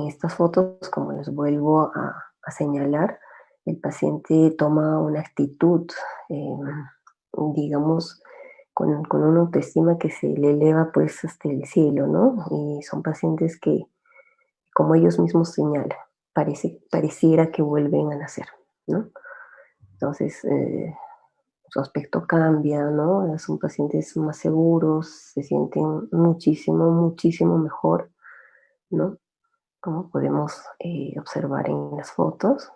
Speaker 2: estas fotos, como les vuelvo a señalar, el paciente toma una actitud, eh, digamos, con una autoestima que se le eleva pues hasta el cielo, ¿no? Y son pacientes que, como ellos mismos señalan, pareciera que vuelven a nacer, ¿no? Entonces, su aspecto cambia, ¿no? Son pacientes más seguros, se sienten muchísimo, muchísimo mejor, ¿no? Como podemos observar en las fotos.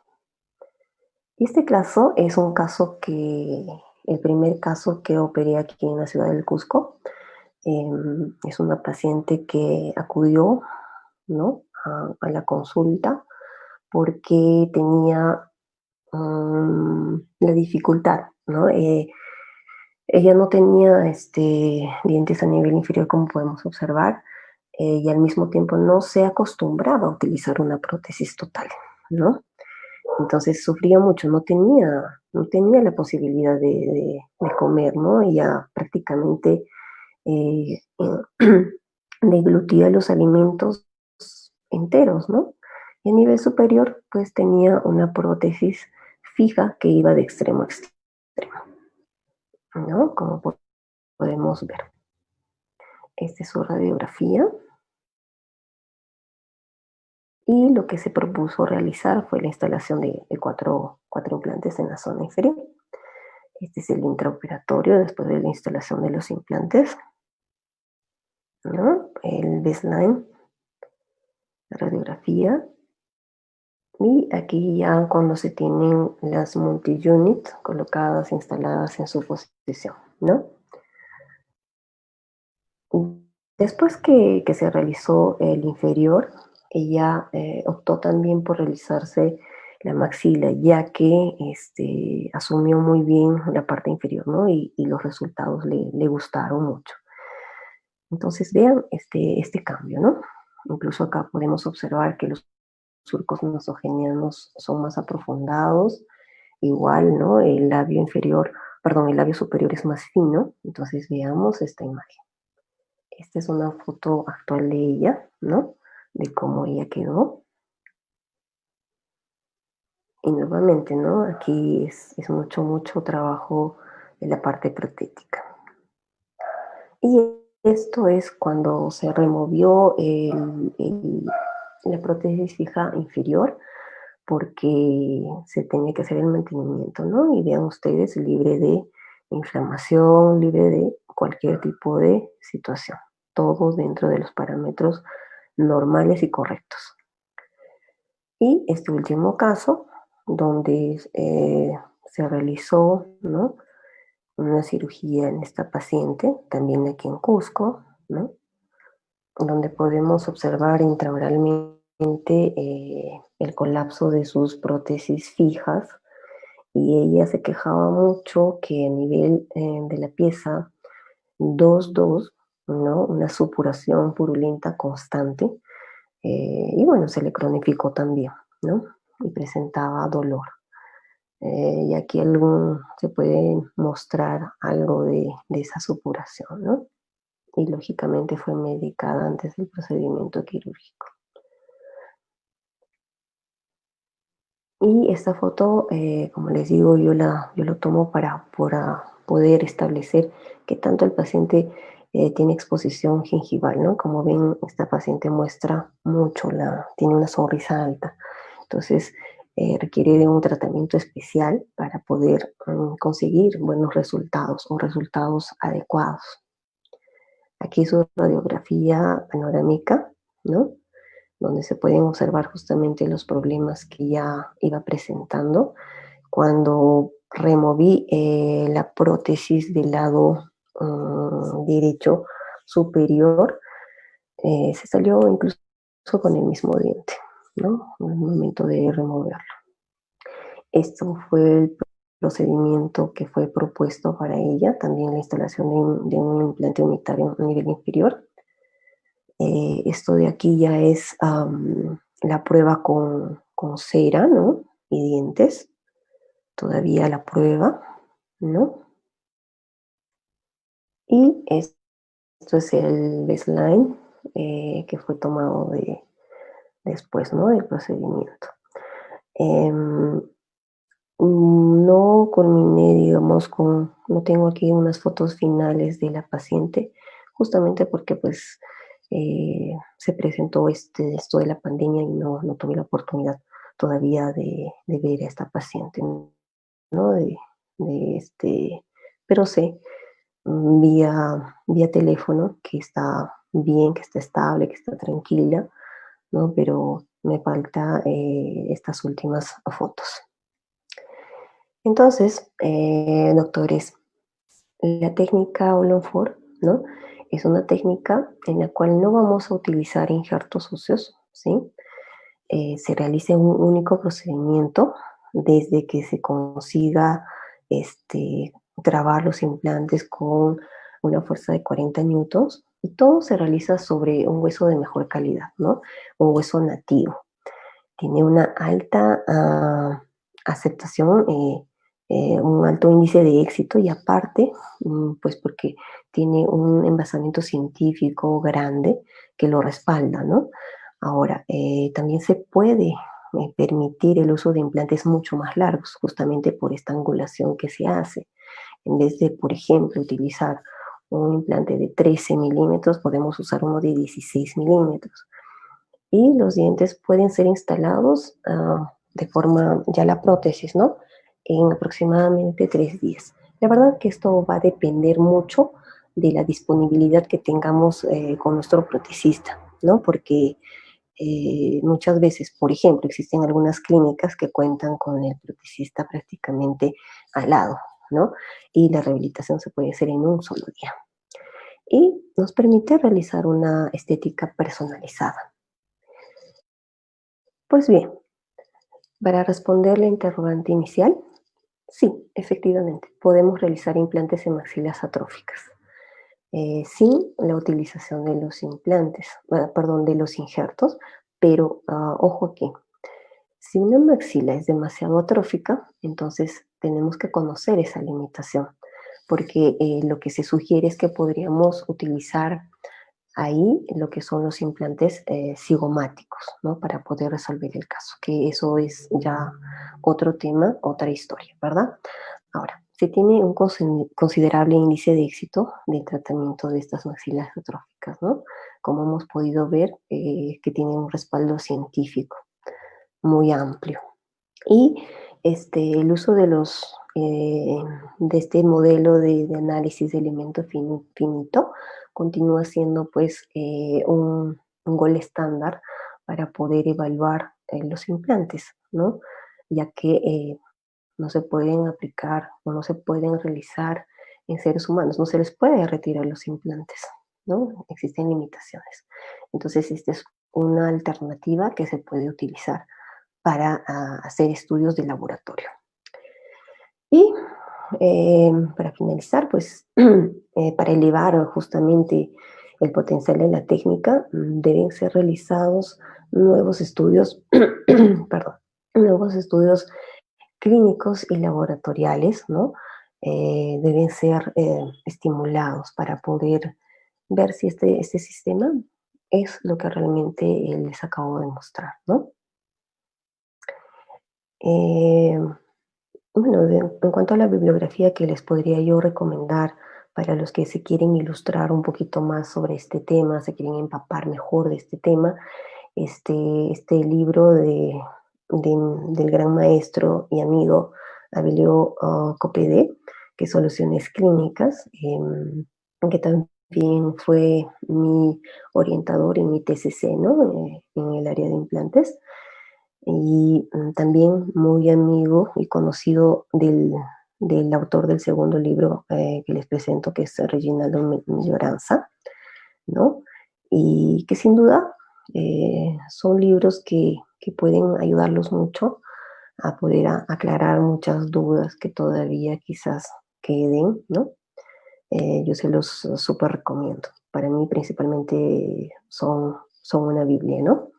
Speaker 2: Este caso es un caso el primer caso que operé aquí en la ciudad del Cusco. Es una paciente que acudió, ¿no? a la consulta porque tenía la dificultad, ¿no? Ella no tenía dientes a nivel inferior, como podemos observar, y al mismo tiempo no se acostumbraba a utilizar una prótesis total, ¿no? Entonces sufría mucho, no tenía la posibilidad de comer, ¿no? Ella prácticamente eh, deglutía los alimentos enteros, ¿no? Y a nivel superior, pues tenía una prótesis fija que iba de extremo a extremo, ¿no? Como podemos ver. Esta es su radiografía y lo que se propuso realizar fue la instalación de cuatro implantes en la zona inferior. Este es el intraoperatorio después de la instalación de los implantes, ¿no? El baseline, la radiografía. Y aquí ya cuando se tienen las multi-unit colocadas, instaladas en su posición, ¿no? Después que se realizó el inferior, ella optó también por realizarse la maxila, ya que asumió muy bien la parte inferior, ¿no? Y los resultados le gustaron mucho. Entonces vean este cambio, ¿no? Incluso acá podemos observar que los surcos nasogenianos son más aprofundados, igual, ¿no? El labio inferior, perdón, el labio superior es más fino. Entonces veamos esta imagen. Esta es una foto actual de ella, ¿no? De cómo ella quedó. Y nuevamente, ¿no? Aquí es mucho, mucho trabajo en la parte protética. Y esto es cuando se removió la prótesis fija inferior porque se tenía que hacer el mantenimiento, ¿no? Y vean ustedes, libre de inflamación, libre de cualquier tipo de situación. Todo dentro de los parámetros normales y correctos. Y este último caso, donde se realizó, ¿no? Una cirugía en esta paciente, también aquí en Cusco, ¿no? Donde podemos observar intraoralmente el colapso de sus prótesis fijas y ella se quejaba mucho que a nivel de la pieza 2-2, ¿no? Una supuración purulenta constante, y bueno, se le cronificó también, ¿no? Y presentaba dolor. Y aquí se puede mostrar algo de esa supuración, ¿no? Y lógicamente fue medicada antes del procedimiento quirúrgico. Y esta foto, como les digo, yo lo tomo para poder establecer qué tanto el paciente tiene exposición gingival, ¿no? Como ven, esta paciente muestra mucho, tiene una sonrisa alta. Entonces, requiere de un tratamiento especial para poder conseguir buenos resultados o resultados adecuados. Aquí su radiografía panorámica, ¿no? Donde se pueden observar justamente los problemas que ya iba presentando. Cuando removí la prótesis del lado derecho superior, se salió incluso con el mismo diente, ¿no? En el momento de removerlo. Esto fue el procedimiento que fue propuesto para ella, también la instalación de un implante unitario a nivel inferior. Esto de aquí ya es la prueba con cera, ¿no? Y dientes. Todavía la prueba, ¿no? Y esto es el baseline que fue tomado después, ¿no? Del procedimiento. Em, no culminé, digamos, no tengo aquí unas fotos finales de la paciente, justamente porque pues se presentó esto de la pandemia y no tuve la oportunidad todavía de ver a esta paciente, ¿no? Pero sé vía teléfono que está bien, que está estable, que está tranquila, ¿no? Pero me falta estas últimas fotos. Entonces, doctores, la técnica Ollon-4, ¿no? Es una técnica en la cual no vamos a utilizar injertos óseos, ¿sí? Se realiza un único procedimiento desde que se consiga trabar los implantes con una fuerza de 40 newtons y todo se realiza sobre un hueso de mejor calidad, ¿no? Un hueso nativo. Tiene una alta aceptación, un alto índice de éxito y aparte, pues porque tiene un envasamiento científico grande que lo respalda, ¿no? Ahora, también se puede permitir el uso de implantes mucho más largos, justamente por esta angulación que se hace. En vez de, por ejemplo, utilizar un implante de 13 milímetros, podemos usar uno de 16 milímetros y los dientes pueden ser instalados de forma, ya la prótesis, ¿no? En aproximadamente 3 días. La verdad que esto va a depender mucho de la disponibilidad que tengamos con nuestro protecista, ¿no? Porque muchas veces, por ejemplo, existen algunas clínicas que cuentan con el protecista prácticamente al lado, ¿no? Y la rehabilitación se puede hacer en un solo día. Y nos permite realizar una estética personalizada. Pues bien, para responder la interrogante inicial, sí, efectivamente, podemos realizar implantes en maxilas atróficas sin la utilización de los implantes, perdón, de los injertos, pero ojo aquí, si una maxila es demasiado atrófica, entonces tenemos que conocer esa limitación, porque lo que se sugiere es que podríamos utilizar ahí lo que son los implantes cigomáticos, ¿no? Para poder resolver el caso, que eso es ya otro tema, otra historia, ¿verdad? Ahora, se tiene un considerable índice de éxito del tratamiento de estas maxilas atróficas, ¿no? Como hemos podido ver, que tiene un respaldo científico muy amplio. Y el uso de este modelo de análisis de elemento finito continúa siendo pues un gol estándar para poder evaluar los implantes, ¿no? Ya que no se pueden aplicar o no se pueden realizar en seres humanos, no se les puede retirar los implantes, ¿no? Existen limitaciones. Entonces, este es una alternativa que se puede utilizar para hacer estudios de laboratorio. Y para finalizar, pues para elevar justamente el potencial de la técnica, deben ser realizados nuevos estudios, perdón, nuevos estudios clínicos y laboratoriales, ¿no? Deben ser estimulados para poder ver si este sistema es lo que realmente les acabo de mostrar, ¿no? Eh, bueno, en cuanto a la bibliografía que les podría yo recomendar para los que se quieren ilustrar un poquito más sobre este tema, se quieren empapar mejor de este tema, este libro del gran maestro y amigo Abilio Copedé, que es Soluciones Clínicas, que también fue mi orientador en mi TCC, ¿no? En el área de implantes. Y también muy amigo y conocido del autor del segundo libro que les presento, que es Reginaldo Melloranza, ¿no? Y que sin duda son libros que pueden ayudarlos mucho a poder aclarar muchas dudas que todavía quizás queden, ¿no? Yo se los súper recomiendo. Para mí principalmente son una Biblia, ¿no?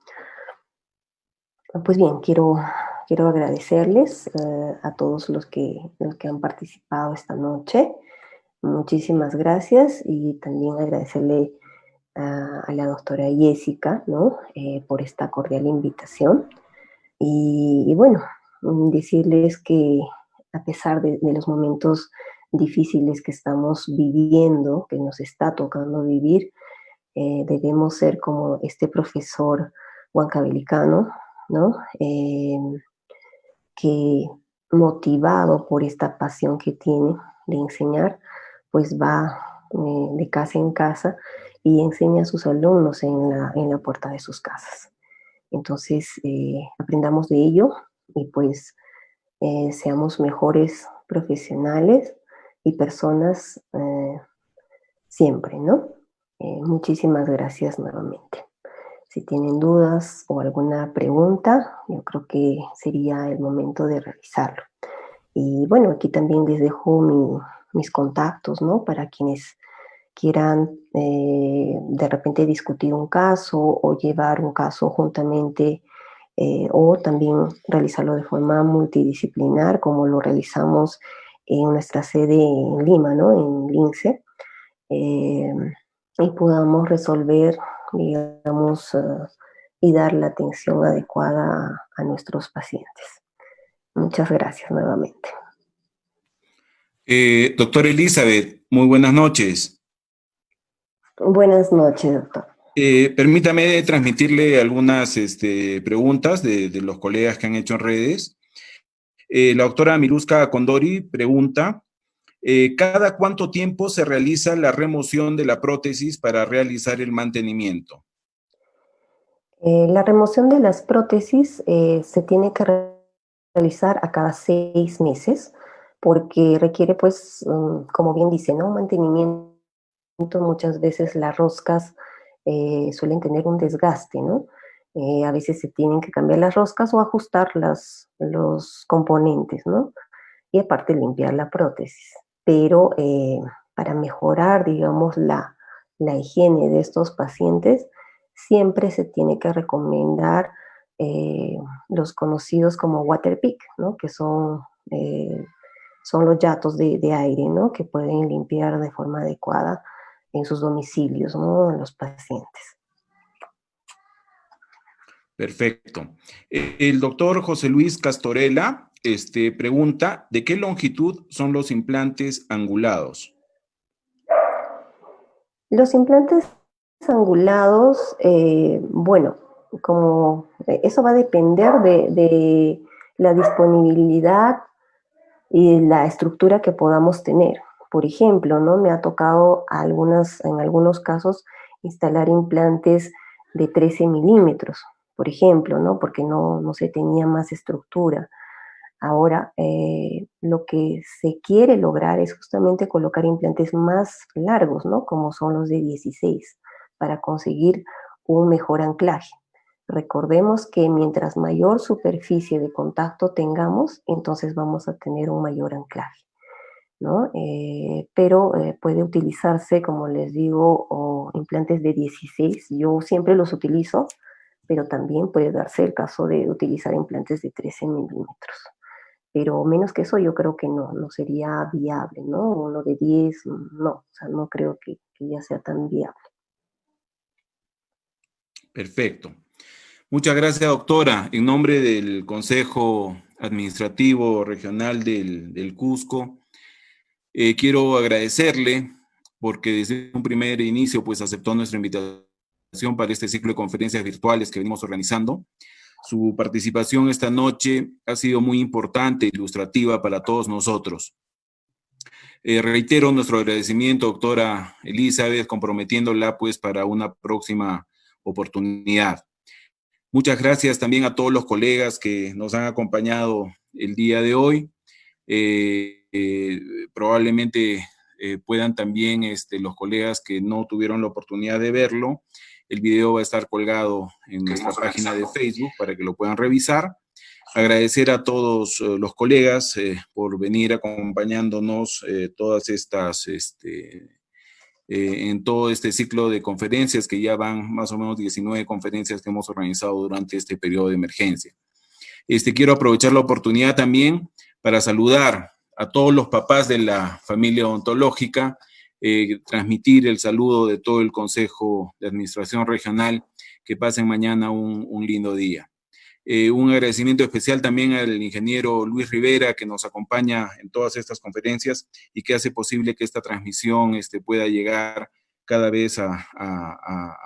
Speaker 2: Pues bien, quiero agradecerles a todos los que han participado esta noche. Muchísimas gracias y también agradecerle a la doctora Jessica, ¿no? Por esta cordial invitación. Y bueno, decirles que a pesar de los momentos difíciles que estamos viviendo, que nos está tocando vivir, debemos ser como este profesor huancabelicano, ¿no? Que motivado por esta pasión que tiene de enseñar, pues va de casa en casa y enseña a sus alumnos en la puerta de sus casas. Entonces, aprendamos de ello y pues seamos mejores profesionales y personas siempre, ¿no? Muchísimas gracias nuevamente. Si tienen dudas o alguna pregunta, yo creo que sería el momento de realizarlo. Y bueno, aquí también les dejo mis contactos, ¿no? Para quienes quieran de repente discutir un caso o llevar un caso juntamente o también realizarlo de forma multidisciplinar, como lo realizamos en nuestra sede en Lima, ¿no? En LINCE, eh, y podamos resolver, digamos, y dar la atención adecuada a nuestros pacientes. Muchas gracias nuevamente.
Speaker 3: Doctora Elizabeth, muy buenas noches.
Speaker 2: Buenas noches, doctor.
Speaker 3: Permítame transmitirle algunas preguntas de los colegas que han hecho en redes. La doctora Miruska Condori pregunta, ¿cada cuánto tiempo se realiza la remoción de la prótesis para realizar el mantenimiento?
Speaker 2: La remoción de las prótesis se tiene que realizar a cada 6 meses porque requiere, pues, como bien dice, ¿no? Mantenimiento. Muchas veces las roscas suelen tener un desgaste, ¿no? A veces se tienen que cambiar las roscas o ajustar los componentes, ¿no? Y aparte limpiar la prótesis. Pero para mejorar, digamos, la higiene de estos pacientes, siempre se tiene que recomendar los conocidos como water pick, ¿no? Que son los jatos de aire, ¿no? Que pueden limpiar de forma adecuada en sus domicilios, ¿no? En los pacientes.
Speaker 3: Perfecto. El doctor José Luis Castorela pregunta, ¿de qué longitud son los implantes angulados?
Speaker 2: Los implantes angulados, bueno, como eso va a depender de la disponibilidad y la estructura que podamos tener. Por ejemplo, ¿no? Me ha tocado en algunos casos instalar implantes de 13 milímetros, por ejemplo, ¿no? Porque no se tenía más estructura. Ahora, lo que se quiere lograr es justamente colocar implantes más largos, ¿no? Como son los de 16, para conseguir un mejor anclaje. Recordemos que mientras mayor superficie de contacto tengamos, entonces vamos a tener un mayor anclaje, ¿no? Pero puede utilizarse, como les digo, implantes de 16. Yo siempre los utilizo, pero también puede darse el caso de utilizar implantes de 13 milímetros. Pero menos que eso yo creo que no sería viable, ¿no? Uno de 10, no, o sea, no creo que ya sea tan viable.
Speaker 3: Perfecto. Muchas gracias, doctora. En nombre del Consejo Administrativo Regional del Cusco, quiero agradecerle porque desde un primer inicio pues aceptó nuestra invitación para este ciclo de conferencias virtuales que venimos organizando. Su participación esta noche ha sido muy importante e ilustrativa para todos nosotros. Reitero nuestro agradecimiento, doctora Elizabeth, comprometiéndola pues para una próxima oportunidad. Muchas gracias también a todos los colegas que nos han acompañado el día de hoy. Probablemente puedan también los colegas que no tuvieron la oportunidad de verlo. El video va a estar colgado en nuestra página de Facebook para que lo puedan revisar. Agradecer a todos los colegas por venir acompañándonos todas estas en todo este ciclo de conferencias, que ya van más o menos 19 conferencias que hemos organizado durante este periodo de emergencia. Quiero aprovechar la oportunidad también para saludar a todos los papás de la familia odontológica, transmitir el saludo de todo el Consejo de Administración Regional, que pasen mañana un lindo día. Un agradecimiento especial también al ingeniero Luis Rivera, que nos acompaña en todas estas conferencias y que hace posible que esta transmisión pueda llegar cada vez a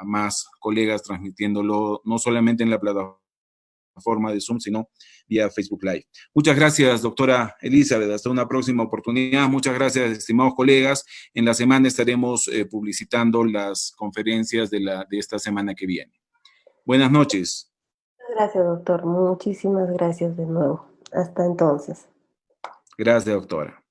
Speaker 3: más colegas, transmitiéndolo no solamente en la plataforma de Zoom, sino vía Facebook Live. Muchas gracias, doctora Elizabeth. Hasta una próxima oportunidad. Muchas gracias, estimados colegas. En la semana estaremos publicitando las conferencias de esta semana que viene. Buenas noches.
Speaker 2: Gracias, doctor. Muchísimas gracias de nuevo. Hasta entonces.
Speaker 3: Gracias, doctora.